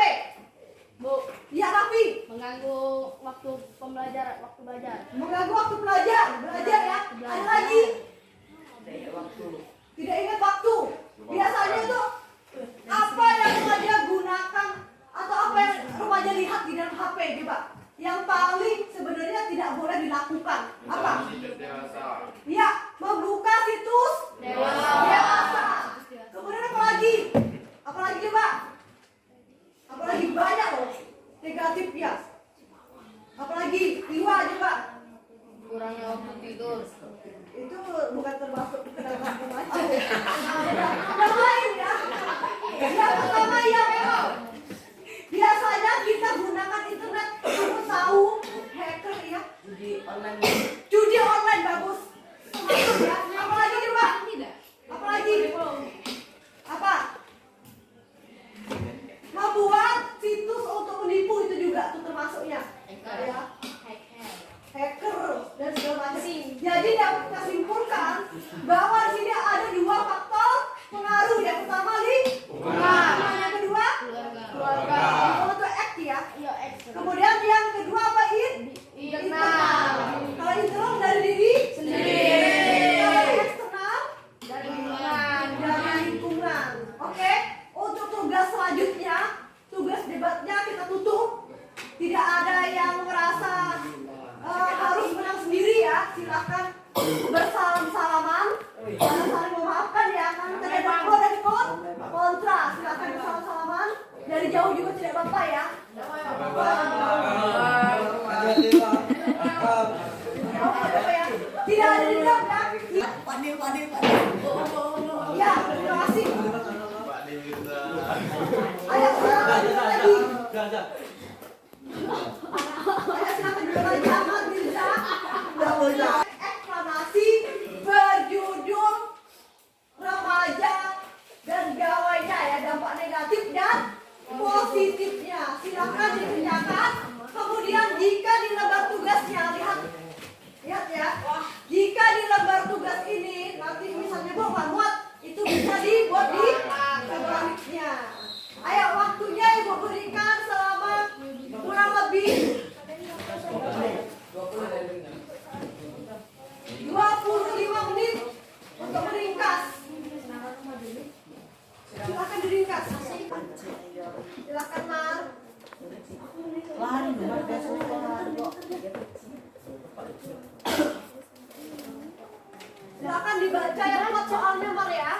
Bu, Iya Raffi. mengganggu waktu pembelajaran, waktu belajar. Mengganggu waktu belajar ya. Ada lagi? Tidak ingat waktu. Biasanya tuh apa yang remaja gunakan atau apa yang remaja lihat di dalam HP coba? Yang paling sebenarnya tidak boleh dilakukan. Apa? Iya, membuka situs dewasa. Kemudian apa lagi? Apa lagi coba? Apalagi banyak loh negatif ya. Apalagi Iwa coba. Kurangnya waktu tidur. Itu bukan termasuk kenakalan remaja. Yang lain ya. Yang pertama ya memang. Biasanya kita gunakan internet. Kamu tahu hacker ya. Judi online bagus. Termasuk ya. Apalagi coba? Apalagi? Apa? Membuat situs untuk menipu itu juga tuh termasuknya. Ya. Hacker dan segala macam. Jadi dapat kita simpulkan bahwa di sini ada 2 faktor pengaruh. Yang pertama lingkungan, yang kedua keluarga. Kalau itu X ya. Kemudian yang kedua apa internal. Kalau internal dari diri sendiri. Kalau eksternal Dari lingkungan. dari lingkungan. Oke. Untuk tugas selanjutnya, tugas debatnya kita tutup. Tidak ada yang merasa harus menang sendiri ya. Silakan bersalam-salaman dan saling memaafkan ya. Kan tidak ada pro dan kontra. Silakan bersalam-salaman. Dari jauh juga tidak apa-apa ya. Tidak ada dendam ya. Ya, terima kasih. Ayo silakan duduk lagi. Ayo silakan duduk lagi. Ahmad Mirza. Eksplanasi berjudul remaja dan gawainya ya, dampak negatif dan positifnya. Silakan dikerjakan. Kemudian jika di lembar tugasnya lihat ya. Jika di lembar tugas ini nanti misalnya muat itu bisa dibuat di sebaliknya. Ayo waktunya Ibu berikan selama kurang lebih 25 menit untuk meringkas. Silakan diringkas. Silakan Mar. Silakan dibaca yang kuat soalnya Mar ya.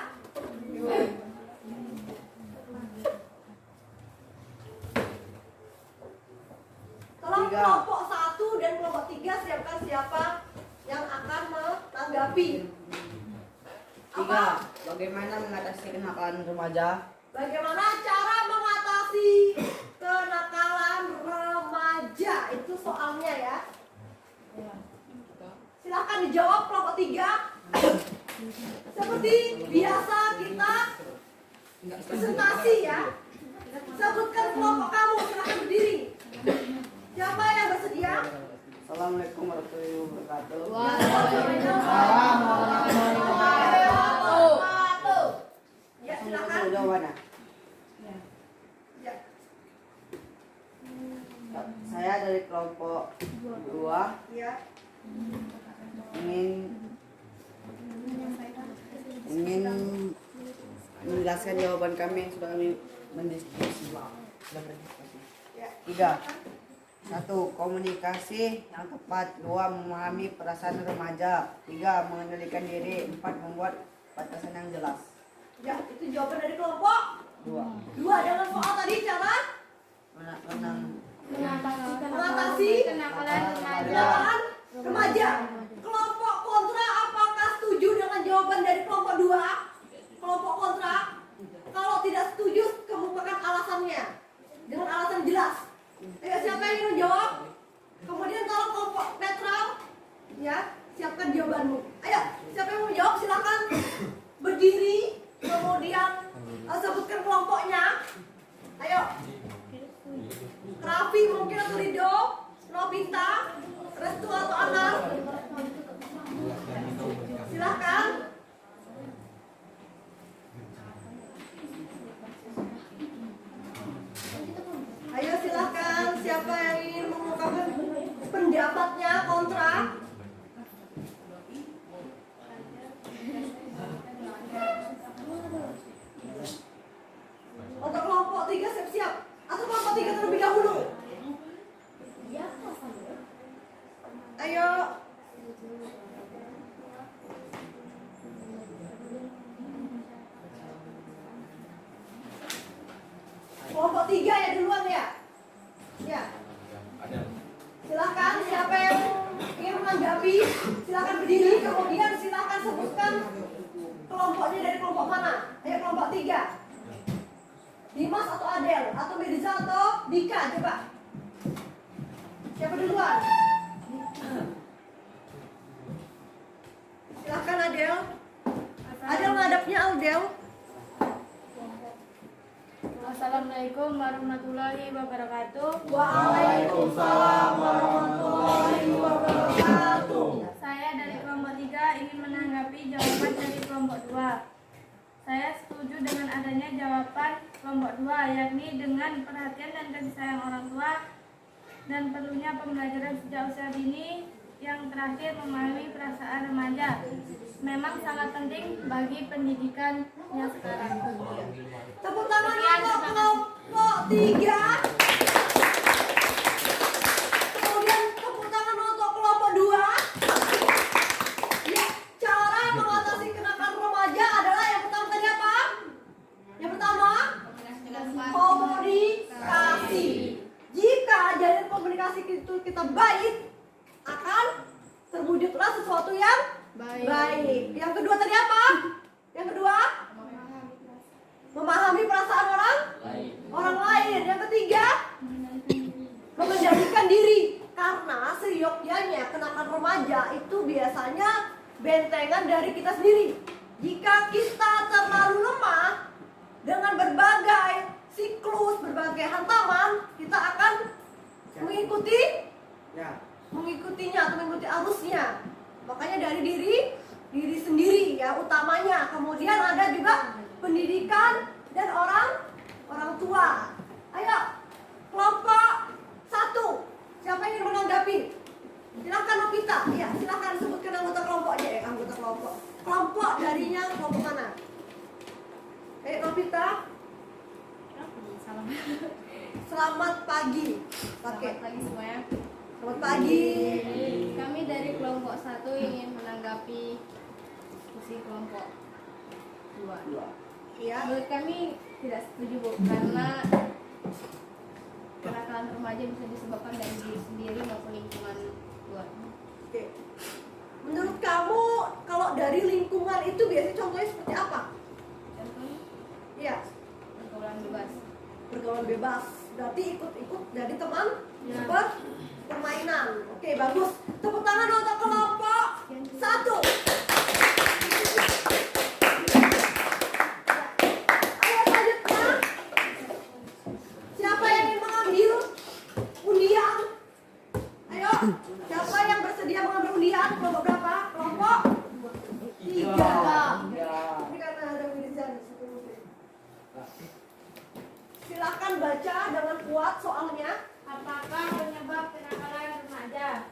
Tolong kelompok 1 dan kelompok 3 siapkan siapa yang akan menanggapi. 3. Bagaimana mengatasi kenakalan remaja? Bagaimana cara mengatasi kenakalan remaja? Itu soalnya ya. Silakan dijawab kelompok 3. Seperti biasa kita presentasi ya. Sebutkan kelompok kamu, silakan berdiri. Siapa yang bersedia? Assalamualaikum warahmatullahi wabarakatuh. Waalaikumsalam warahmatullahi wabarakatuh. Ya. ingin menjelaskan jawaban kami yang sudah kami mendiskusi. Tiga, satu, komunikasi yang tepat. Dua, memahami perasaan remaja. Tiga, mengendalikan diri. Empat, membuat batasan yang jelas. Ya, itu jawaban dari kelompok. Dua dengan soal tadi cara mengatasi kenakalan remaja. Kelompok kontra apakah setuju dengan jawaban dari kelompok dua? Kelompok kontra, kalau tidak setuju kemukakan alasannya dengan alasan jelas. Ayo, siapa yang ingin menjawab? Kemudian kalau kelompok netral, ya siapkan jawabanmu. Ayo, siapa yang mau menjawab silakan berdiri, kemudian sebutkan kelompoknya. Ayo, Raffi mungkin atau Rido, Nobita, Restu atau Anar. Silakan. Ayo silakan, siapa yang ingin mengungkapkan pendapatnya kontra? Untuk kelompok 3 siap-siap. Atau kelompok 3 terlebih dahulu. Ayo. Kelompok 3 ya duluan ya. Ya. Silakan siapa yang ingin menanggapi, silakan berdiri, kemudian silakan sebutkan kelompoknya dari kelompok mana. Ayo kelompok 3. Dimas atau Adel, atau Mirza atau Dika, coba. Siapa duluan? Silakan Adel. Adel ngadapnya Adel. Assalamualaikum warahmatullahi wabarakatuh. Waalaikumsalam warahmatullahi wabarakatuh. Saya dari kelompok 3 ingin menanggapi jawaban dari kelompok 2. Saya setuju dengan adanya jawaban kelompok 2, yakni dengan perhatian dan kasih sayang orang tua dan perlunya pembelajaran sejak usia dini. Yang terakhir, memahami perasaan remaja memang sangat penting bagi pendidikan yang sekarang. Tepuk tangan untuk kelompok 3. Kemudian tepuk tangan untuk kelompok 2. Ya, cara mengatasi kenakalan remaja adalah yang pertama tadi apa? Yang pertama, komunikasi. Jika jalur komunikasi itu kita baik, akan terwujudlah sesuatu yang baik. Yang kedua tadi apa? Yang kedua, memahami perasaan orang lain. Yang ketiga, mengendalikan diri. Karena seyogyanya kenakalan remaja itu biasanya bentengan dari kita sendiri. Jika kita terlalu lemah dengan berbagai siklus, berbagai hantaman, kita akan mengikutinya atau mengikuti arusnya. Makanya dari diri sendiri ya utamanya. Kemudian ada juga pendidikan dan orang tua. Ayo kelompok 1, siapa yang ingin menanggapi? Silakan Nobita. Ya, silakan sebutkan anggota kelompoknya ya, anggota kelompok. Kelompok darinya kelompok mana? Nobita. Selamat pagi. Selamat pagi semuanya. Selamat pagi. Kami dari kelompok 1 ingin menanggapi diskusi kelompok 2. Iya. Menurut kami tidak setuju, Bu, karena kenakalan remaja bisa disebabkan dari diri sendiri maupun lingkungan luar. Oke. Menurut kamu kalau dari lingkungan itu biasanya contohnya seperti apa? Contohnya Iya. pergaulan bebas. Pergaulan bebas. Berarti ikut-ikut dari teman Ya. permainan. Oke, bagus. Tepuk tangan untuk kelompok 1. Ayo selanjutnya. Siapa yang ingin mengambil undian? Ayo, siapa yang bersedia mengambil undian? Kelompok berapa? Kelompok 3. Ini karena ada Mirza di situ. Silakan baca dengan kuat soalnya. Apakah penyebab kenakalan remaja?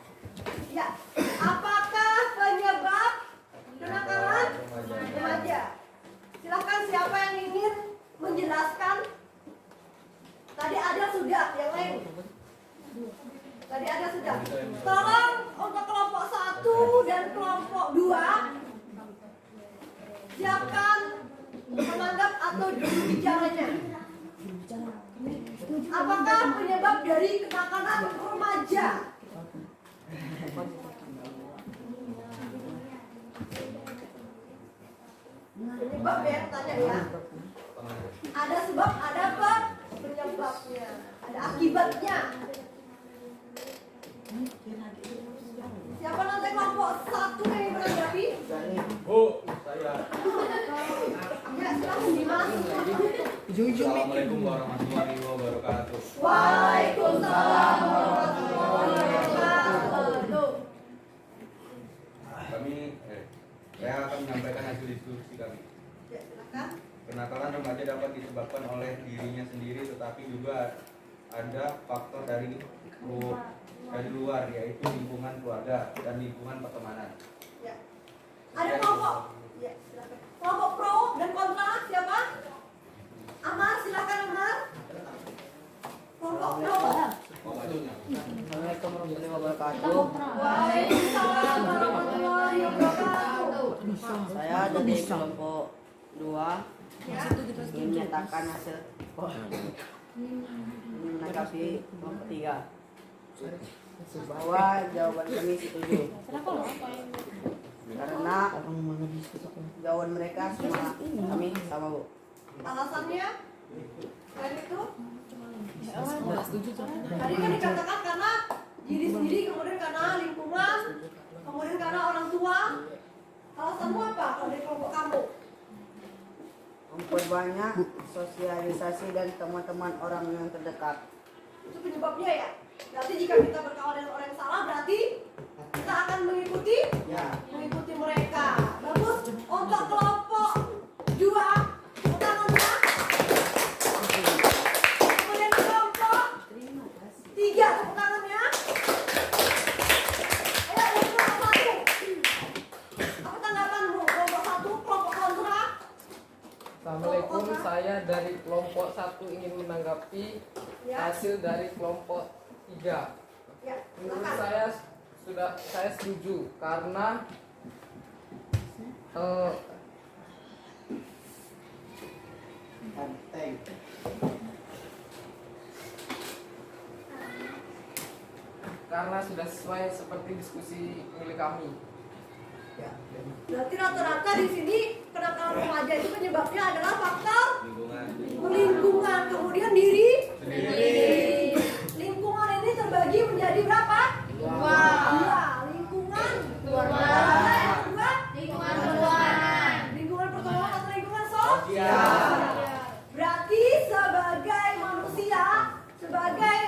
silakan menganggap atau duduk bicaranya. Apakah penyebab dari kenakalan remaja? Penyebab ya, tanya ya. Ada sebab, ada apa? Penyebabnya. Ada akibatnya. Siapa nanti kelompok 1 yang menanggapi? Bu, saya. Ya, silahkan Dimas. Assalamualaikum warahmatullahi wabarakatuh. Waalaikumsalam warahmatullahi wabarakatuh. Saya akan menyampaikan hasil diskusi kami. Ya, silakan. Kenakalan remaja dapat disebabkan oleh dirinya sendiri, tetapi juga ada faktor dari luar, yaitu lingkungan keluarga dan lingkungan pertemanan. Ya. Ada kelompok. Ya, silakan. Kelompok pro dan kontra siapa? Amar, silakan Amar. Kelompok pro. Assalamualaikum warahmatullahi wabarakatuh. Waalaikumsalam warahmatullahi wabarakatuh. Saya dari kelompok 2 ingin menyatakan hasil menanggapi kelompok 3 bahwa jawaban kami setuju karena jawaban mereka semua kami sama, Bu. Alasannya? Selain itu? Tadi kan dikatakan karena diri sendiri, kemudian karena lingkungan, kemudian karena orang tua. Alasanmu apa kalau dari kelompok kamu? Memperbanyak sosialisasi dan teman-teman orang yang terdekat. Itu penyebabnya ya? Berarti jika kita berkawan dengan orang yang salah, berarti kita akan mengikuti mereka. Bagus. Untuk kelompok 2, tangannya. Kemudian kelompok 3, tepuk tangannya. Ayo, kelompok 1. Apa tanggapanmu? Kelompok 1, kelompok kontra. Assalamualaikum, saya dari kelompok 1 ingin menanggapi hasil dari kelompok 3. Ya, Menurut silakan. saya setuju karena sudah sesuai seperti diskusi milik kami. Berarti rata-rata di sini kenakalan remaja itu penyebabnya adalah faktor lingkungan, kemudian diri sendiri. Lingkungan ini terbagi menjadi berapa? 2. Lingkungan keluarga. Yang kedua? Lingkungan pertemanan. Lingkungan pertemanan atau lingkungan sosial. Berarti sebagai manusia, sebagai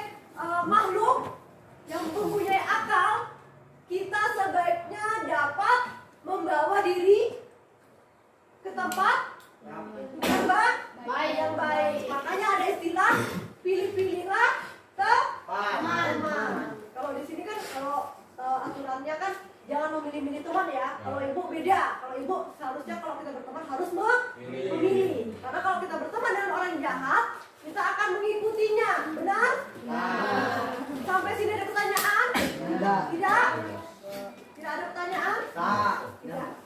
makhluk yang mempunyai akal, kita sebaiknya dapat membawa diri ke tempat yang baik. Makanya ada istilah pilih-pilihlah teman. Kalau di sini kan aturannya kan jangan memilih-milih teman ya. Kalau ibu beda. Kalau ibu seharusnya kalau kita berteman harus memilih. Karena kalau kita berteman dengan orang jahat, kita akan mengikutinya. Benar? Sampai sini ada pertanyaan? Tidak? Tidak ada pertanyaan? Tidak.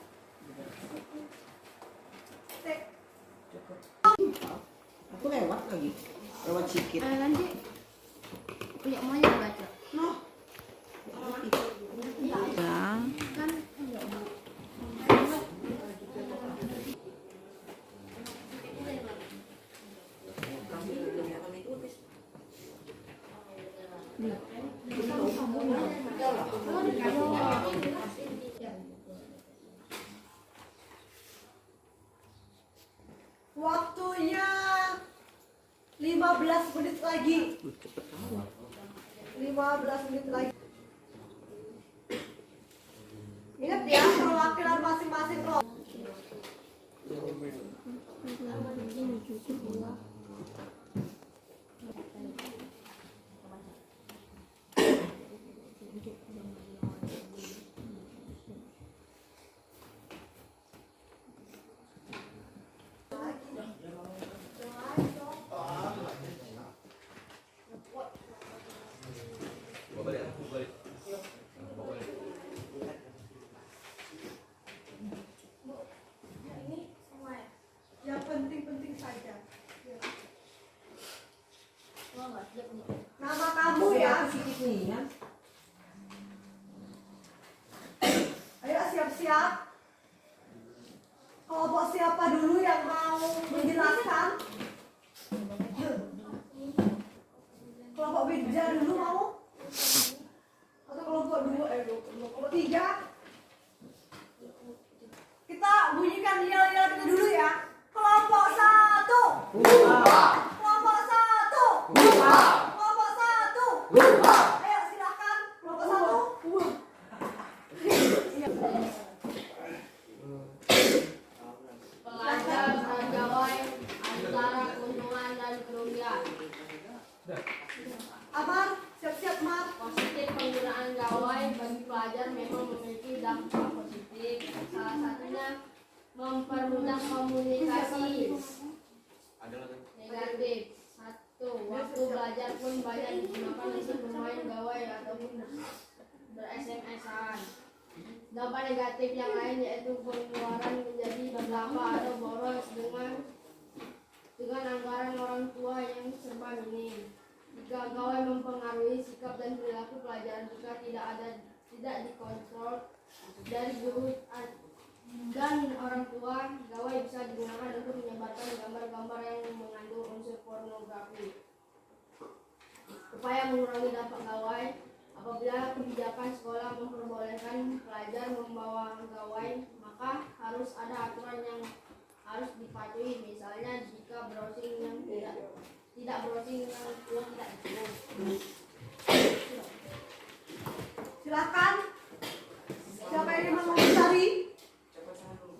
Aku lewat lagi, lewat sedikit. Nanti punya maunya baca. Ya. Kan Waktunya 15 menit lagi. 15 menit lagi. Ingat ya, perwakilan masing-masing kelompok. Ayo siap-siap. Kelompok siapa dulu yang mau menjelaskan? Kelompok Bija dulu mau? Atau kelompok 2, kelompok 3? Kita bunyikan yel-yel kita dulu ya. Kelompok 1. Kelompok 1. Kelompok 1. Ayo silakan kelompok 1. Pelajar dan gawai antara keuntungan dan kerugian. Amar, siap-siap Mar. Positif penggunaan gawai bagi pelajar memang memiliki dampak positif. Salah satunya mempermudah komunikasi. Negatif. 1. Waktu belajar pun banyak digunakan untuk bermain gawai ataupun ber-SMS-an. Dampak negatif yang lain yaitu pengeluaran menjadi berlambah atau boros dengan anggaran orang tua yang serba minim. 3. Gawai mempengaruhi sikap dan perilaku pelajaran jika tidak dikontrol dari guru dan orang tua. Gawai bisa digunakan untuk menyebarkan gambar-gambar yang mengandung unsur pornografi. Upaya mengurangi dampak gawai. Apabila kebijakan sekolah memperbolehkan pelajar membawa gawai, maka harus ada aturan yang harus dipatuhi. Misalnya jika browsing yang tidak browsing yang tidak cukup. Silakan. Siapa yang ingin mengomentari?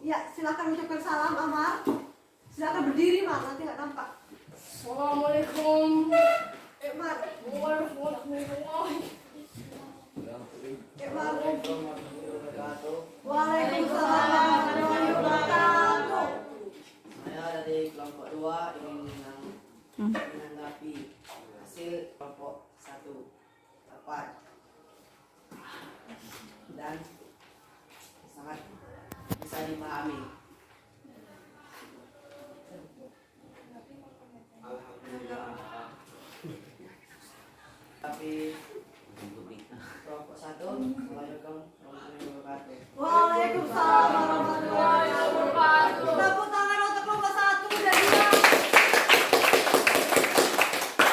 Ya, silakan ucapkan salam Amar. Silakan berdiri Mar, nanti nggak nampak. Assalamualaikum Mar. warahmatullahi Waalaikumsalam warahmatullahi wabarakatuh. Saya dari kelompok 2 ingin menanggapi hasil kelompok 1 tepat dan sangat bisa dipahami. Alhamdulillah. Tapi kelompok 1, Assalamualaikum warahmatullahi wabarakatuh. Waalaikumsalam warahmatullahi wabarakatuh. Tepuk tangan untuk kelompok 1 dan 2.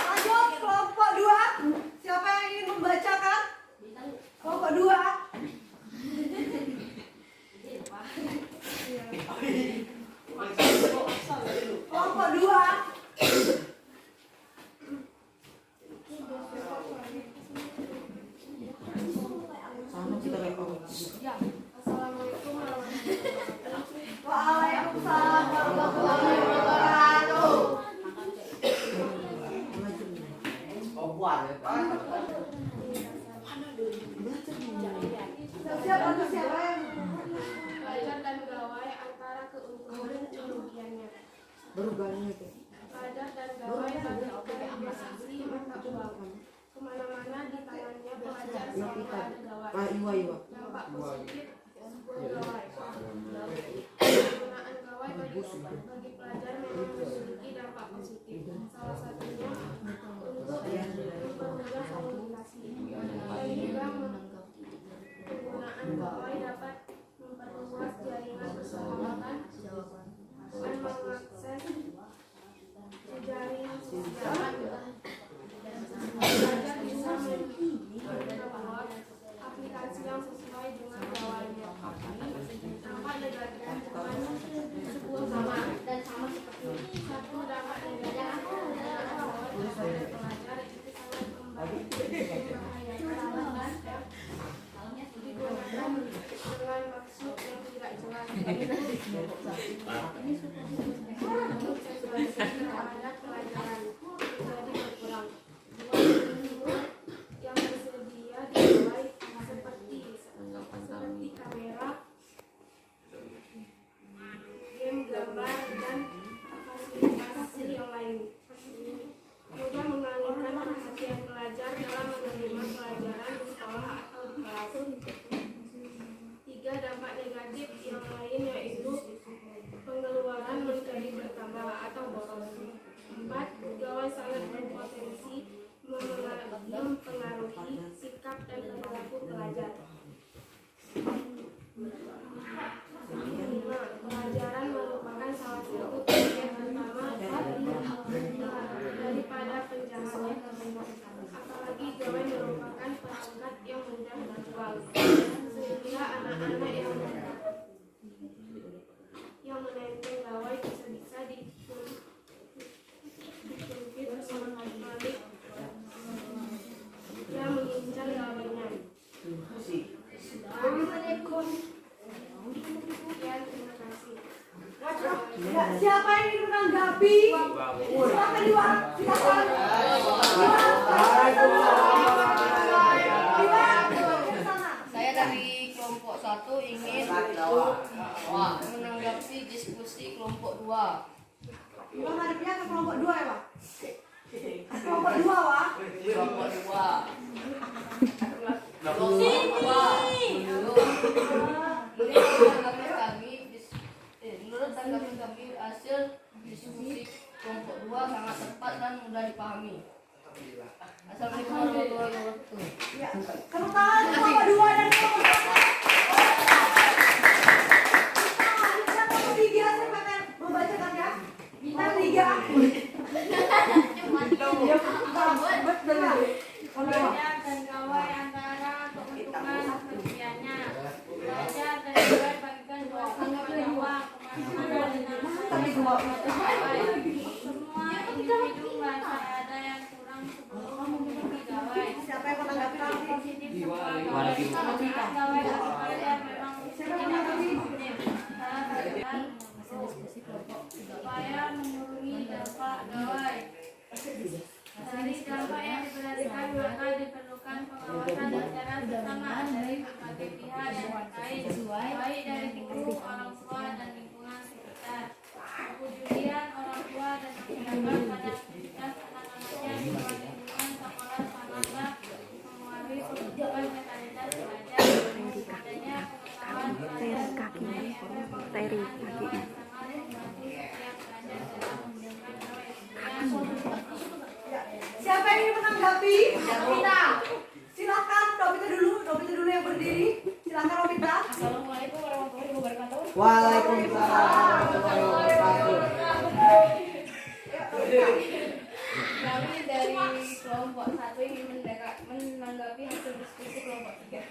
Lanjut kelompok 2. Siapa yang ingin membacakan? Kelompok 2. Kelompok 2. Assalamualaikum warahmatullahi wabarakatuh. Waalaikumsalam warahmatullahi wabarakatuh. Siap atau siapa yang Pelajar dan gawai antara keuntungan dan kerugiannya. Pelajar dan gawai bagaikan investasi mata uang. Kemana-mana di tangannya pelajar selalu ada gawai. Dampak positif 10 gawai. Penggunaan gawai bagi pelajar memang memiliki dampak positif. Salah satunya untuk mempermudah komunikasi. Dan juga penggunaan gawai dapat memperluas jaringan persahabatan dan mengakses jejaring sosial. Pelajar bisa membuat aplikasi yang sesuai dengan gawainya. Dampak negatif sebuah gawai dan sama seperti 1. Dampak negatif penggunaan gawai kepada pelajar itu sangat membahayakan dan digunakan dengan maksud yang tidak jelas. Sosialisasi terhadap pelajaran jadi berkurang. Yang tersedia di gawai seperti kamera, game gambar, dan fasilitas yang lain mudah mengalihkan perhatian pelajar dalam menerima pelajaran di sekolah atau di kelas. 3. Dampak negatif yang lain yaitu pengeluaran menjadi bertambah atau boros. 4. Gawai sangat berpotensi mempengaruhi sehingga anak-anak yang menenteng gawai bisa-bisa dicungkit balik yang mengincar gawainya. Assalamualaikum. Sekian, terima kasih. Ya, siapa yang ingin menanggapi? Silakan Iwan, silakan. Saya dari kelompok 1 ingin menanggapi diskusi kelompok 2. Iwan hadapnya ke kelompok 2 ya, Pak? Kelompok 2, Pak? Kelompok 2. Menurut tanggapan kami hasil diskusi kelompok 2 sangat tepat dan mudah dipahami. Assalamualaikum warahmatullahi wabarakatuh. Ya, tepuk tangan kelompok 2 dan kelompok 1. Kita kelompok 3, saya pengen membacakan ya. Bintang 3. Belajar dan gawai antara keuntungan kerugiannya. Belajar dan gawai bagikan dua Jawa kemana-mana dengan gawai. Semua individu merasa ada yang kurang sebelum memiliki gawai. Siapa yang menanggapi Positif sebuah gawai. Gawai sebenarnya memang tidak positif. Salah satu supaya mengurangi dampak gawai. Dari dampak yang diperhatikan maka diperlukan pengawasan secara bersama dari berbagai pihak yang terkait, baik dari guru, orang tua, dan lingkungan sekitar. Kepedulian orang tua dan masyarakat pada aktivitas anak-anaknya di luar lingkungan sekolah sangatlah mempengaruhi pertumbuhan mentalitas belajar. Adanya pengetahuan belajar mengenai efek penggunaan gawai sangat membantu setiap pelajar dalam menggunakan gawai. Siapa yang ingin menanggapi? Robita. Silakan, Robita dulu yang berdiri. Silakan Robita. Assalamualaikum warahmatullahi wabarakatuh. Waalaikumsalam warahmatullahi wabarakatuh. Kami dari kelompok 1 ingin menanggapi hasil diskusi kelompok 3.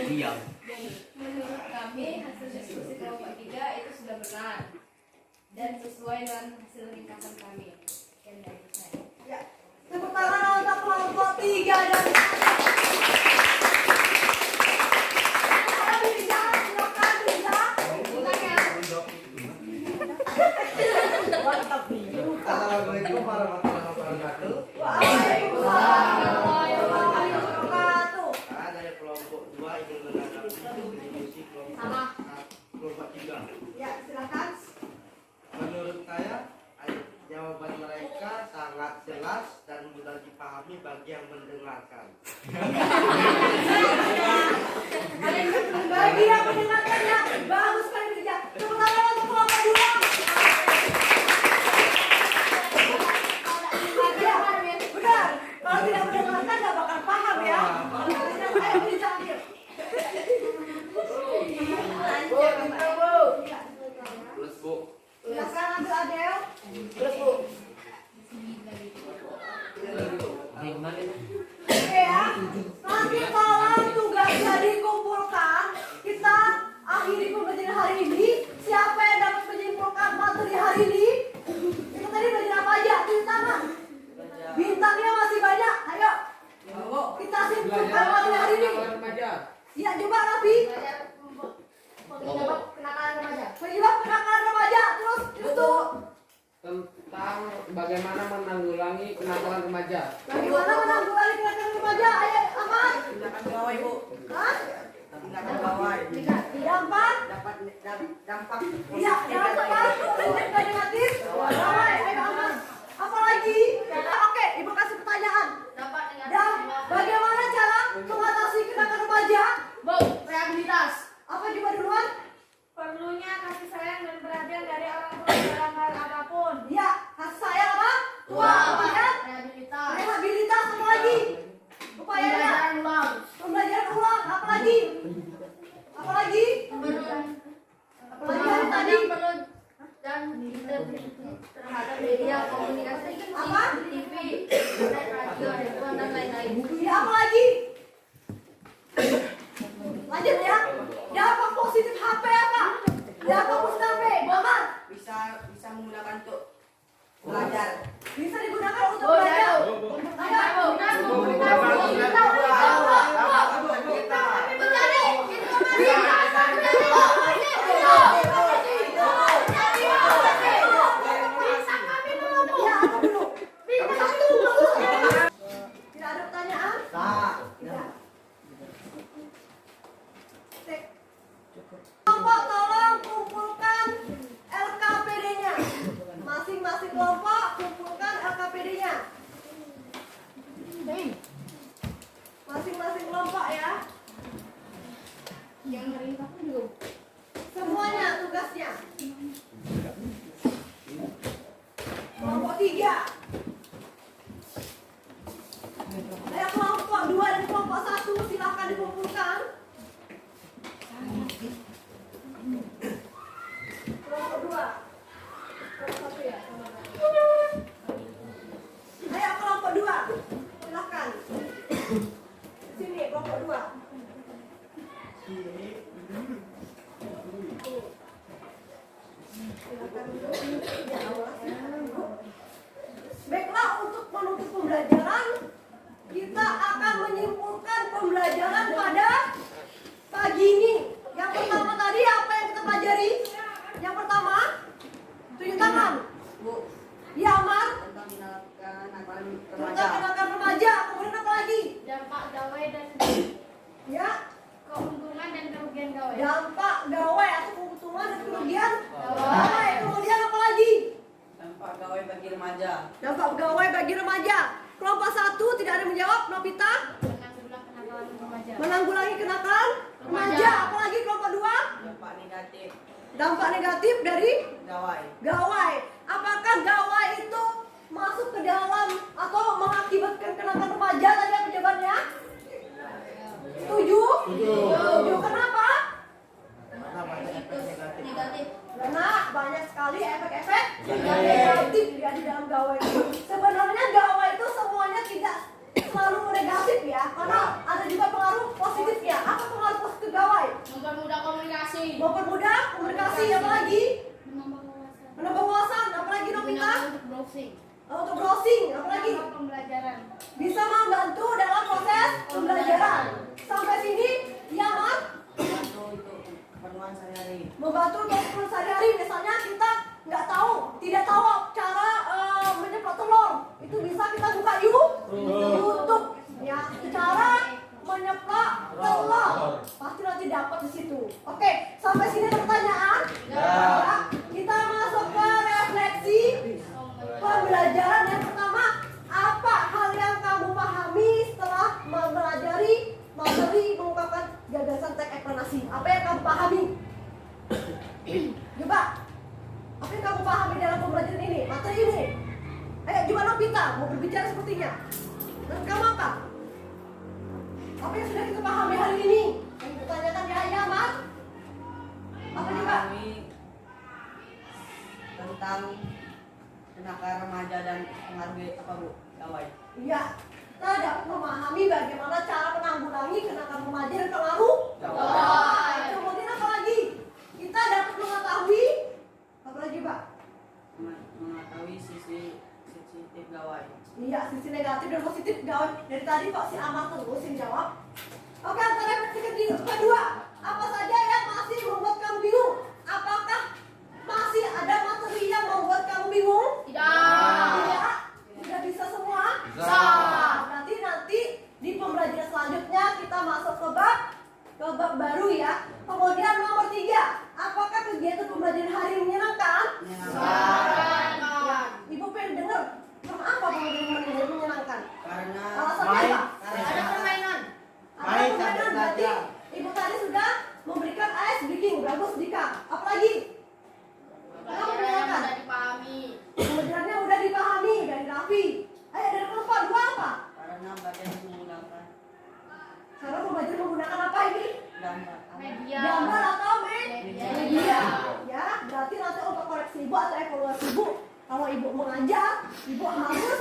Diam. Menurut kami hasil diskusi kelompok 3 itu sudah benar dan sesuai dengan hasil ringkasan kami. Sekian dari saya. Ya, tepuk tangan untuk kelompok 3 dan silakan bisa. Assalamualaikum warahmatullahi wabarakatuh. Waalaikumsalam warahmatullahi wabarakatuh. Saya dari kelompok 2 ingin menanggapi diskusi kelompok 3. Ya, silakan. Menurut saya, jawaban mereka sangat jelas dan mudah dipahami bagi yang mendengarkan. Bagi yang mendengarkannya, bagus sekali kerja. Tepuk tangan untuk kelompok 2. Ya, benar. Kalau tidak mendengarkan nggak bakal paham ya. Ayo bisa ambil. Plus Bu. Silakan ambil Adel. Oke ya. Nanti kalau tugas sudah dikumpulkan, kita akhiri pembelajaran hari ini. Siapa yang dapat menyimpulkan materi hari ini? Itu tadi belajar apa aja? Tulis tangan. Bintangnya masih banyak. Ayo. Kita simpulkan materi hari ini. Ya, coba Rafi. Penyebab kenakalan remaja. Penyebab kenakalan remaja. Terus itu Tentang bagaimana menanggulangi kenakalan remaja. bagaimana menanggulangi kenakalan remaja? Ayo, aman. Tindakan gawai, Bu. Hah? Tindakan gawai. Dampak. Iya, jangan tepat. Positif dan negatif. Damai. Ayo, aman. Apalagi? Oke, Ibu kasih pertanyaan. Dan bagaimana cara mengatasi kenakalan remaja? Rehabilitas. Apa coba duluan? Perlunya kasih sayang dan perhatian dari orang tua dalam hal apapun. Iya, kasih sayang apa? Tua. Kemudian Rehabilitas. rehabilitas. Apa lagi? Upayanya pembelajaran ulang. Apa lagi? Apa lagi? Apa lagi hari tadi? Dan terhadap media komunikasi Apa? TV, internet, radio, handphone, dan lain-lain. Ya, apa lagi? Lanjut ya. Dampak positif HP apa? Dampak positif HP, Muhammad. Bisa menggunakan untuk belajar. Bisa digunakan untuk belajar. Tidak ada pertanyaan? Kelompok tolong kumpulkan LKPD-nya. Masing-masing kelompok kumpulkan LKPD-nya. Masing-masing kelompok ya. Yang merintah pun juga. Semuanya tugasnya. Kelompok 3. Ayo kelompok 2 dan kelompok 1 silahkan dikumpulkan. Kelompok 2. Kelompok 1 ya. Ayo kelompok 2. Silahkan. Sini kelompok 2. Baiklah, untuk menutup pembelajaran, kita akan menyimpulkan pembelajaran pada pagi ini. Yang pertama tadi apa yang kita pelajari? Yang pertama, tunjuk tangan. Ya, Amar. Tentang kenakalan Tentang remaja. kenakalan remaja. Kemudian apa lagi? Dampak gawai dan Ya, keuntungan dan kerugian gawai. dampak gawai atau keuntungan dan kerugian gawai. Kemudian apa lagi? Dampak gawai bagi remaja. Dampak gawai bagi remaja. Kelompok 1 tidak ada yang menjawab. Novita. Menanggulangi kenakalan remaja. Menanggulangi kenakalan remaja. Apalagi kelompok 2? Dampak negatif Dampak negatif dari gawai. gawai. Apakah gawai itu masuk ke dalam atau mengakibatkan kenakalan remaja tadi apa jawabannya? Setuju? Setuju. Kenapa? Karena banyak efek negatif. Karena banyak sekali efek-efek negatif ya di dalam gawai itu. Sebenarnya gawai itu semuanya tidak selalu negatif ya, karena ada juga pengaruh positif ya. Apa pengaruh positif gawai? Mempermudah komunikasi. Mempermudah komunikasi, apa lagi? Menambah wawasan. Menambah wawasan, apa lagi Novita? Untuk browsing. Untuk browsing, apa lagi? Menambah pembelajaran. Bisa membantu dalam proses pembelajaran. Sampai sini, ya Mat? Membantu untuk keperluan sehari-hari. Membantu untuk keperluan sehari-hari. Misalnya kita tidak tahu cara menyeplok telur. Itu bisa kita buka YouTube. Ya, cara menyeplok telur. Pasti nanti dapat di situ. Oke, sampai sini ada pertanyaan? Ya. Kita masuk ke refleksi pembelajaran yang pertama. Apa hal yang kamu pahami setelah mempelajari materi mengungkapkan gagasan teks eksplanasi? Apa yang kamu pahami? Coba. Apa yang kamu pahami dalam pembelajaran ini, materi ini? Ayo, coba Novita mau berbicara sepertinya. Dan kamu apa? Apa yang sudah kita pahami hari ini? Yang ditanyakan di ayah, Mat? Apa juga? Memahami tentang kenakalan remaja dan pengaruh apa Bu? Gawai. Iya, kita dapat memahami bagaimana cara menanggulangi kenakalan remaja dan pengaruh gawai. Kemudian apa lagi? Kita dapat mengetahui apa lagi, Pak? Mengetahui sisi sensitif gawai. Iya, sisi negatif dan positif gawai. Dari tadi kok si Amar terus yang jawab. Oke, antara refleksi kedua, apa saja yang masih membuat kamu bingung? Apakah masih ada materi yang membuat kamu bingung? Tidak. Tidak bisa semua? Bisa. Berarti nanti di pembelajaran selanjutnya kita masuk ke bab baru ya. Kemudian nomor 3, apakah kegiatan pembelajaran hari ini menyenangkan? Ya, Ibu pengen dengar kenapa pembelajaran hari ini menyenangkan? Karena Alasannya apa? Ada permainan. Ada permainan, berarti Ibu tadi sudah memberikan ice breaking, bagus Dika. Apalagi? Kenapa Pelajaran yang menyenangkan? mudah dipahami. Pembelajarannya udah dipahami dari Raffi. Ayo dari kelompok 2 apa? karena belajar menggunakan Karena pembelajaran menggunakan apa ini? gambar. Media. Gambar atau media. Ya, berarti nanti untuk koreksi Ibu atau evaluasi Ibu, kalau Ibu mengajar, Ibu harus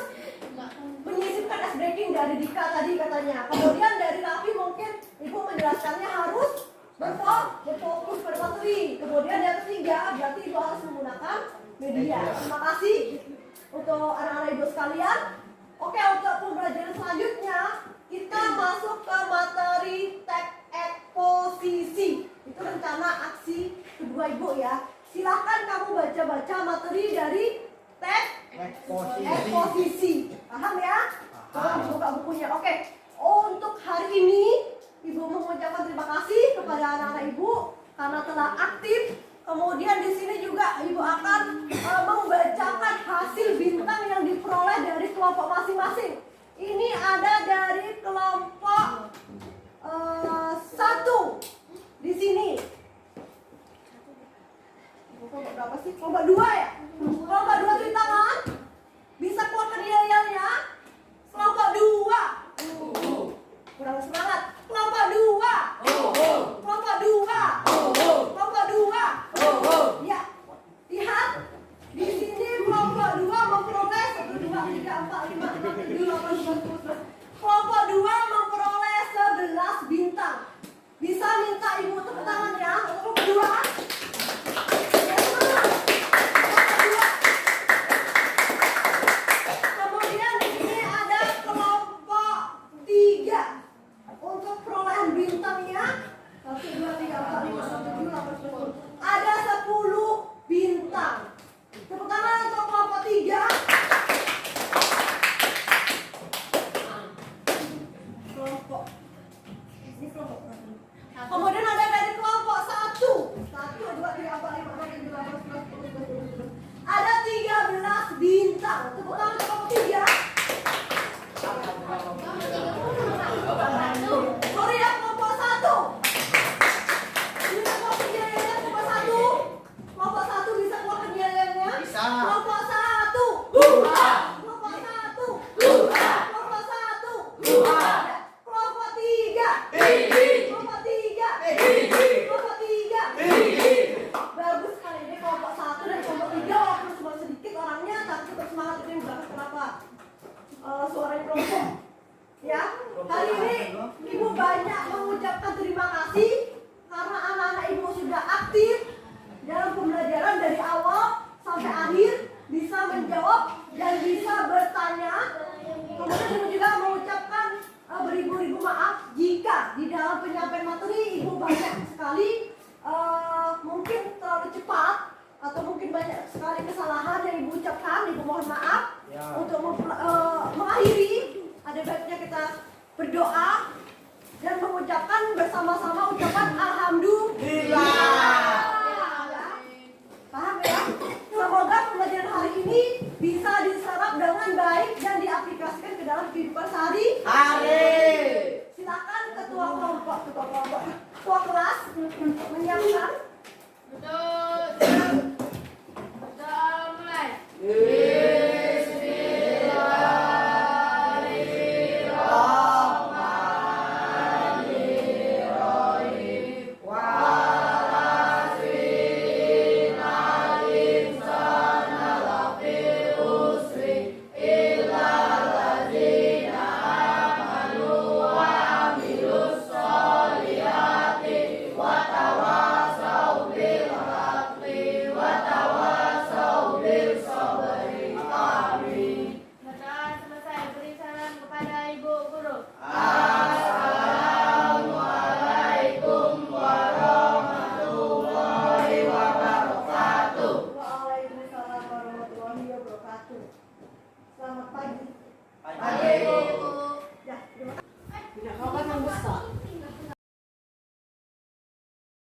menyisipkan ice breaking dari Dika tadi katanya. Kemudian dari Raffi mungkin Ibu menjelaskannya harus berfokus pada materi. Kemudian yang ketiga, berarti ibu harus menggunakan media. Terima kasih untuk anak-anak ibu sekalian. Oke, untuk pembelajaran selanjutnya kita masuk ke materi teks eksposisi. Itu rencana aksi kedua ibu ya. Silahkan kamu baca-baca materi dari teks eksposisi. Paham ya? Tolong dibuka bukunya. Oke, untuk hari ini ibu mengucapkan terima kasih kepada anak-anak ibu karena telah aktif. Kemudian di sini juga ibu akan membacakan hasil bintang yang diperoleh dari kelompok masing-masing. Ini ada dari kelompok 1 di sini. Kelompok berapa sih? Kelompok 2 ya? Kelompok 2 cuci tangan. Bisa keluarkan yel-yelnya. Kelompok 2. Kurang semangat. Kelompok 2. Kelompok 2. Kelompok 2. Ya. Lihat. Di sini kelompok 2 memperoleh 1, 2, 3, 4, 5, 6, 7, 8, 9, 10. Kelompok 2 memperoleh 11 bintang. Bisa minta ibu tepuk tangan ya untuk kelompok 2. Kemudian di sini ada kelompok 3. Untuk perolehan bintangnya 1, 2, 3, 4, 5, 6, 7, 8, 9, 10. Ada 10 bintang. Tepuk tangan untuk kelompok 3. Kemudian ada dari kelompok 1. 1, 2, 3, 4, 5, 6, 7, 8, 9, 10, 11, 12. Ada 13 bintang. Tepuk tangan untuk kelompok 3. Sorry ya, kelompok 1. Bisa keluarkan yel-yelnya kelompok 1. Kelompok 1 bisa keluarkan yel-yelnya. Bisa. Kelompok 1. Kelompok 1. Kelompok 1. Kelompok 3. Kelompok 3. Kelompok 3. Bagus sekali ini kelompok 1 dan kelompok 3 walaupun cuma sedikit orangnya tapi tetap semangat. Ini bagus kenapa suaranya kelompok. Ya, hari ini ibu banyak mengucapkan terima kasih karena anak-anak ibu sudah aktif dalam pembelajaran dari awal sampai akhir, bisa menjawab dan bisa bertanya. Kemudian ibu juga mengucapkan beribu-ribu maaf jika di dalam penyampaian materi ibu banyak sekali mungkin terlalu cepat atau mungkin banyak sekali kesalahan yang ibu ucapkan. Ibu mohon maaf ya. Untuk mengakhiri, ada baiknya kita berdoa dan mengucapkan bersama-sama ucapan alhamdulillah. Paham ya? Semoga pembelajaran hari ini bisa diserap dengan baik dan diaplikasikan ke dalam kehidupan sehari-hari. Silakan ketua kelompok, ketua kelas menyiapkan. Doa mulai. Waalaikumsalam warahmatullahi wabarakatuh.